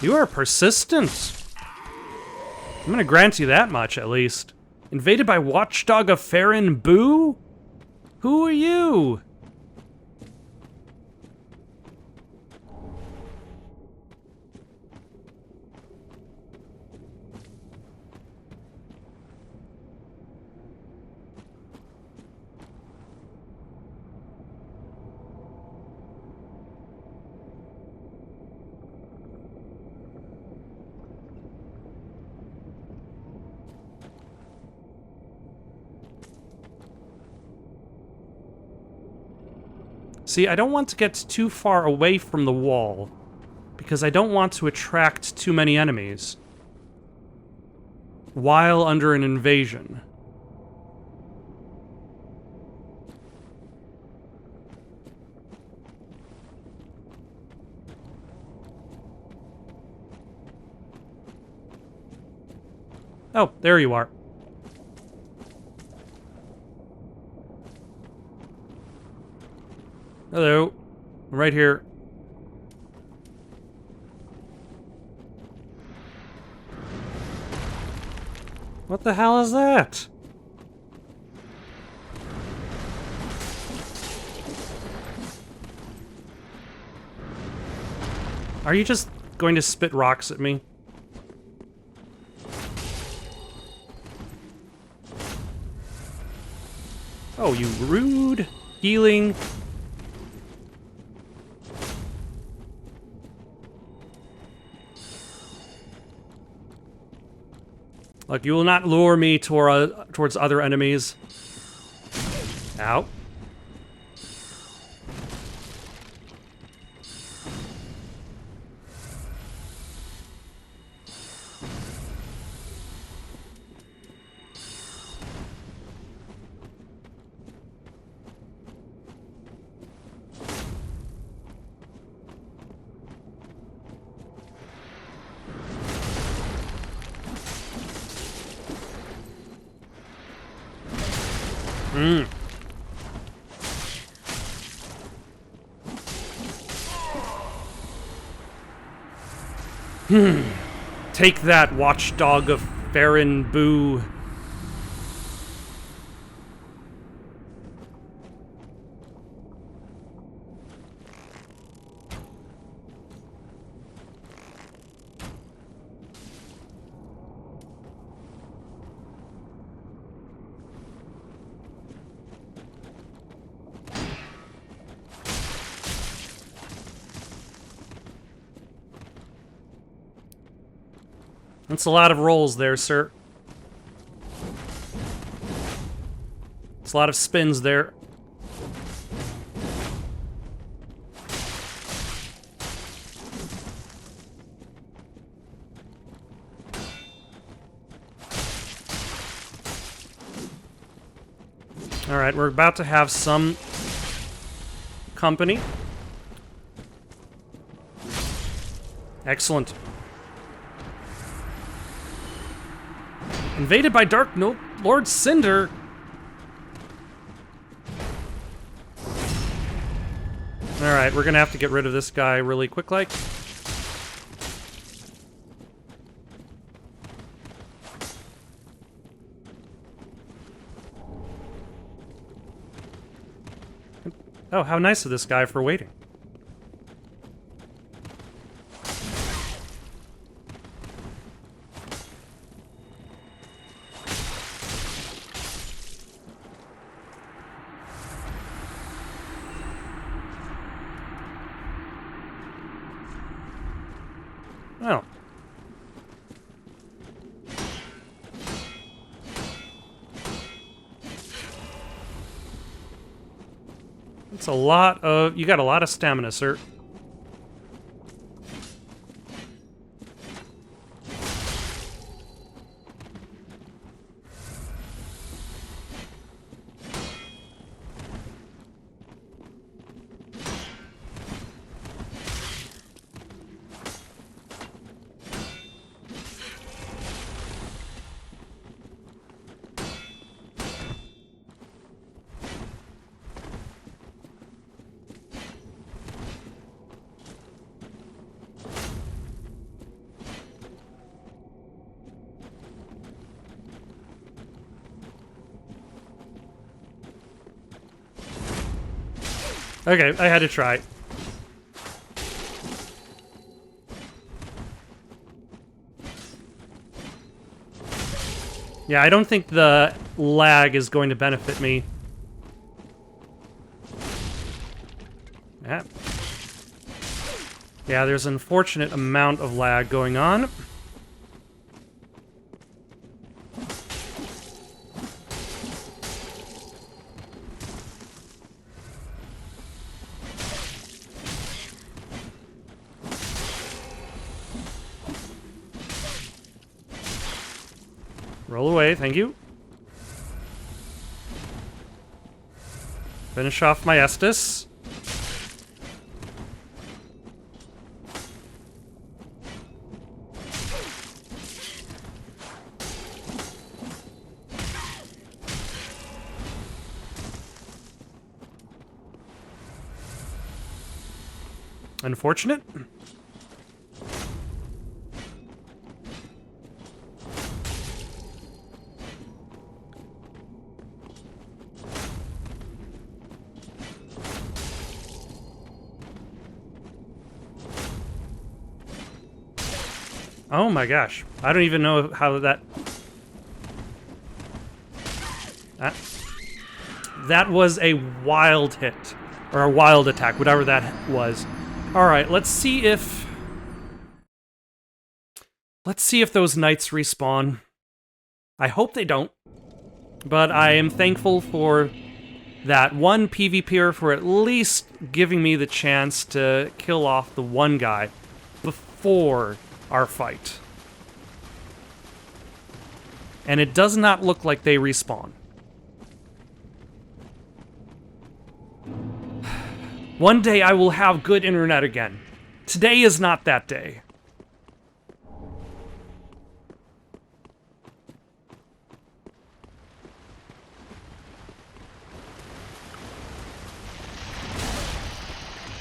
You are persistent. I'm gonna grant you that much, at least. Invaded by Watchdog of Farron Boo? Who are you? See, I don't want to get too far away from the wall, because I don't want to attract too many enemies while under an invasion. Oh, there you are. Hello. I'm right here. What the hell is that? Are you just going to spit rocks at me? Oh, you rude. Healing. Look, you will not lure me towards other enemies. Ow. Take that, Watchdog of Farron Boo. That's a lot of rolls there, sir. It's a lot of spins there. Alright, we're about to have some company. Excellent. Invaded by Dark Lord Cinder. Alright, we're gonna have to get rid of this guy really quick like. Oh, how nice of this guy for waiting. Oh. It's a lot of... You got a lot of stamina, sir. Okay, I had to try. Yeah, I don't think the lag is going to benefit me. Yeah. Yeah, there's an unfortunate amount of lag going on. Roll away, thank you. Finish off my Estus. Unfortunate. Oh my gosh. I don't even know how that... That was a wild hit. Or a wild attack, whatever that was. Alright, let's see if... Let's see if those knights respawn. I hope they don't. But I am thankful for that one PvPer for at least giving me the chance to kill off the one guy before our fight. And it does not look like they respawn. One day I will have good internet again. Today is not that day.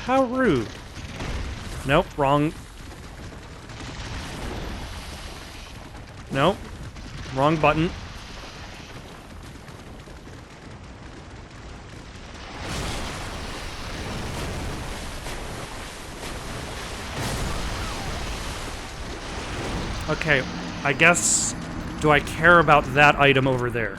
How rude. Nope, wrong. Nope. Wrong button. Okay, I guess... Do I care about that item over there?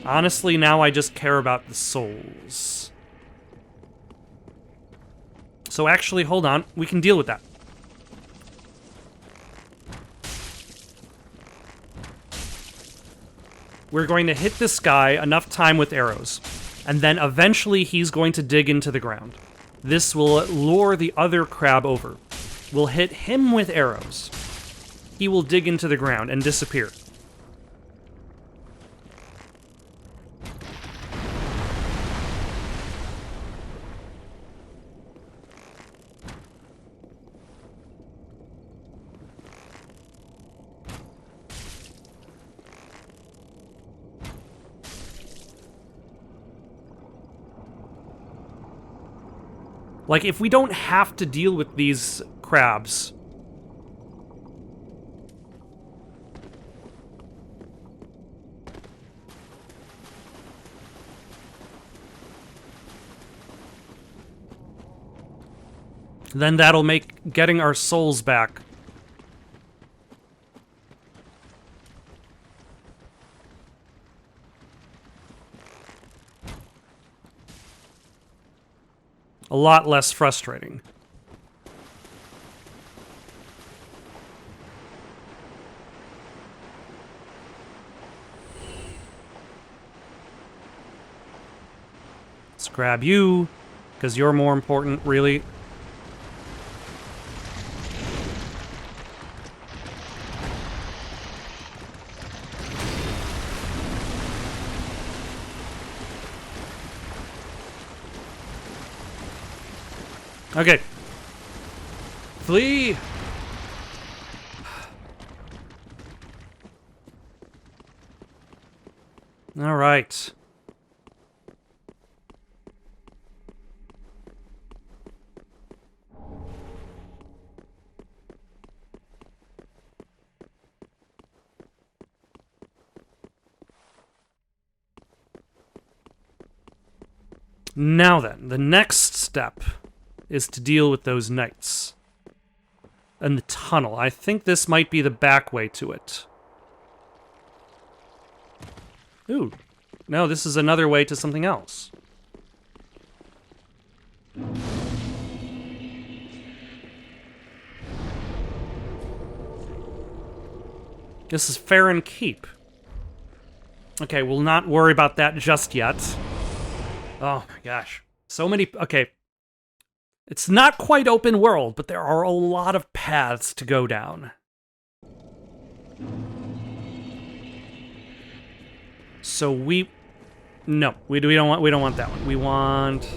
Honestly, now I just care about the souls. So actually, hold on. We can deal with that. We're going to hit this guy enough time with arrows. And then eventually he's going to dig into the ground. This will lure the other crab over. We'll hit him with arrows. He will dig into the ground and disappear. Like, if we don't have to deal with these crabs... then that'll make getting our souls back a lot less frustrating. Let's grab you, because you're more important, really. Okay. Flee! All right. Now then, the next step is to deal with those knights. And the tunnel. I think this might be the back way to it. Ooh. No, this is another way to something else. This is Farron Keep. Okay, we'll not worry about that just yet. Oh my gosh. So many... Okay. It's not quite open world, but there are a lot of paths to go down. So no, we don't want that one. We want...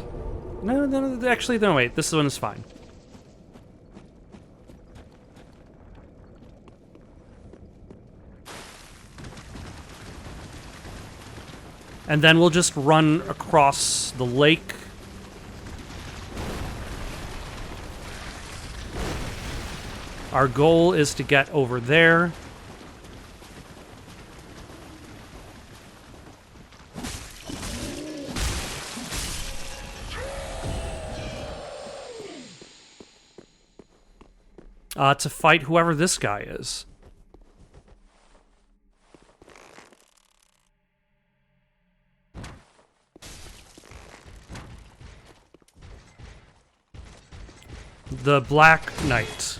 No, actually, no, wait. This one is fine. And then we'll just run across the lake. Our goal is to get over there. To fight whoever this guy is. The Black Knight.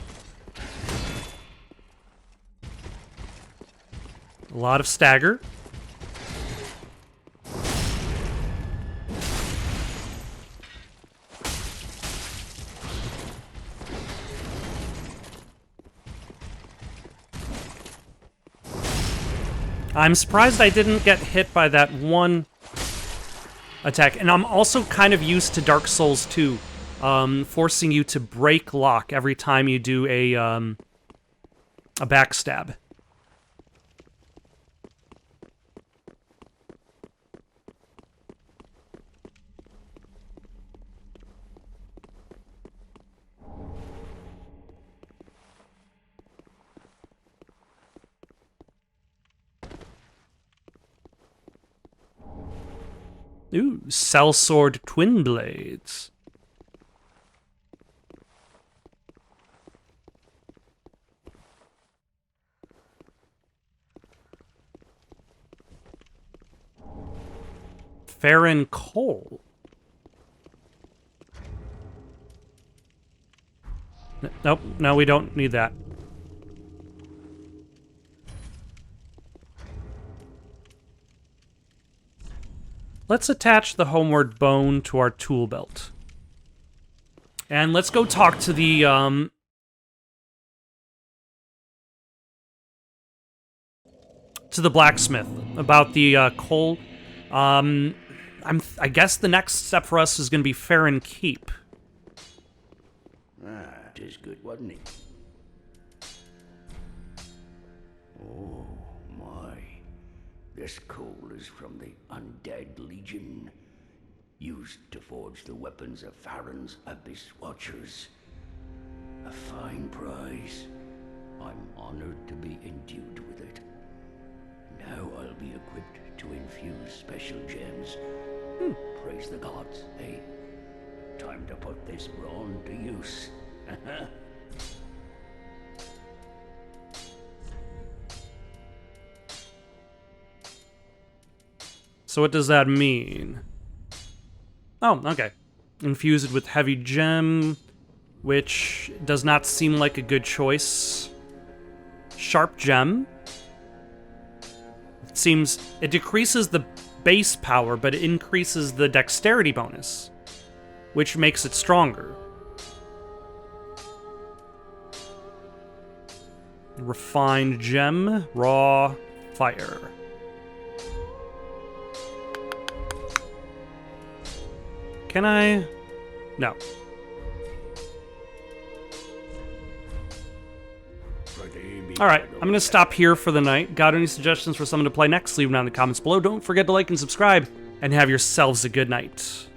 A lot of stagger. I'm surprised I didn't get hit by that one attack. And I'm also kind of used to Dark Souls 2, forcing you to break lock every time you do a backstab. Ooh, Sellsword Twin Blades. Farron Coal. Nope, no, we don't need that. Let's attach the homeward bone to our tool belt. And let's go talk to the, blacksmith about the, coal. I guess the next step for us is going to be Farron Keep. Ah, it is good, wasn't it? Oh, my. This coal is from the Undead Legion, used to forge the weapons of Farron's Abyss Watchers. A fine prize. I'm honored to be endued with it. Now I'll be equipped to infuse special gems. Praise the gods, eh? Time to put this brawn to use. So what does that mean? Oh, okay. Infuse it with heavy gem, which does not seem like a good choice. Sharp gem. It seems it decreases the base power, but it increases the dexterity bonus, which makes it stronger. Refined gem, raw fire. Can I? No. Alright, I'm going to stop here for the night. Got any suggestions for someone to play next? Leave them down in the comments below. Don't forget to like and subscribe, and have yourselves a good night.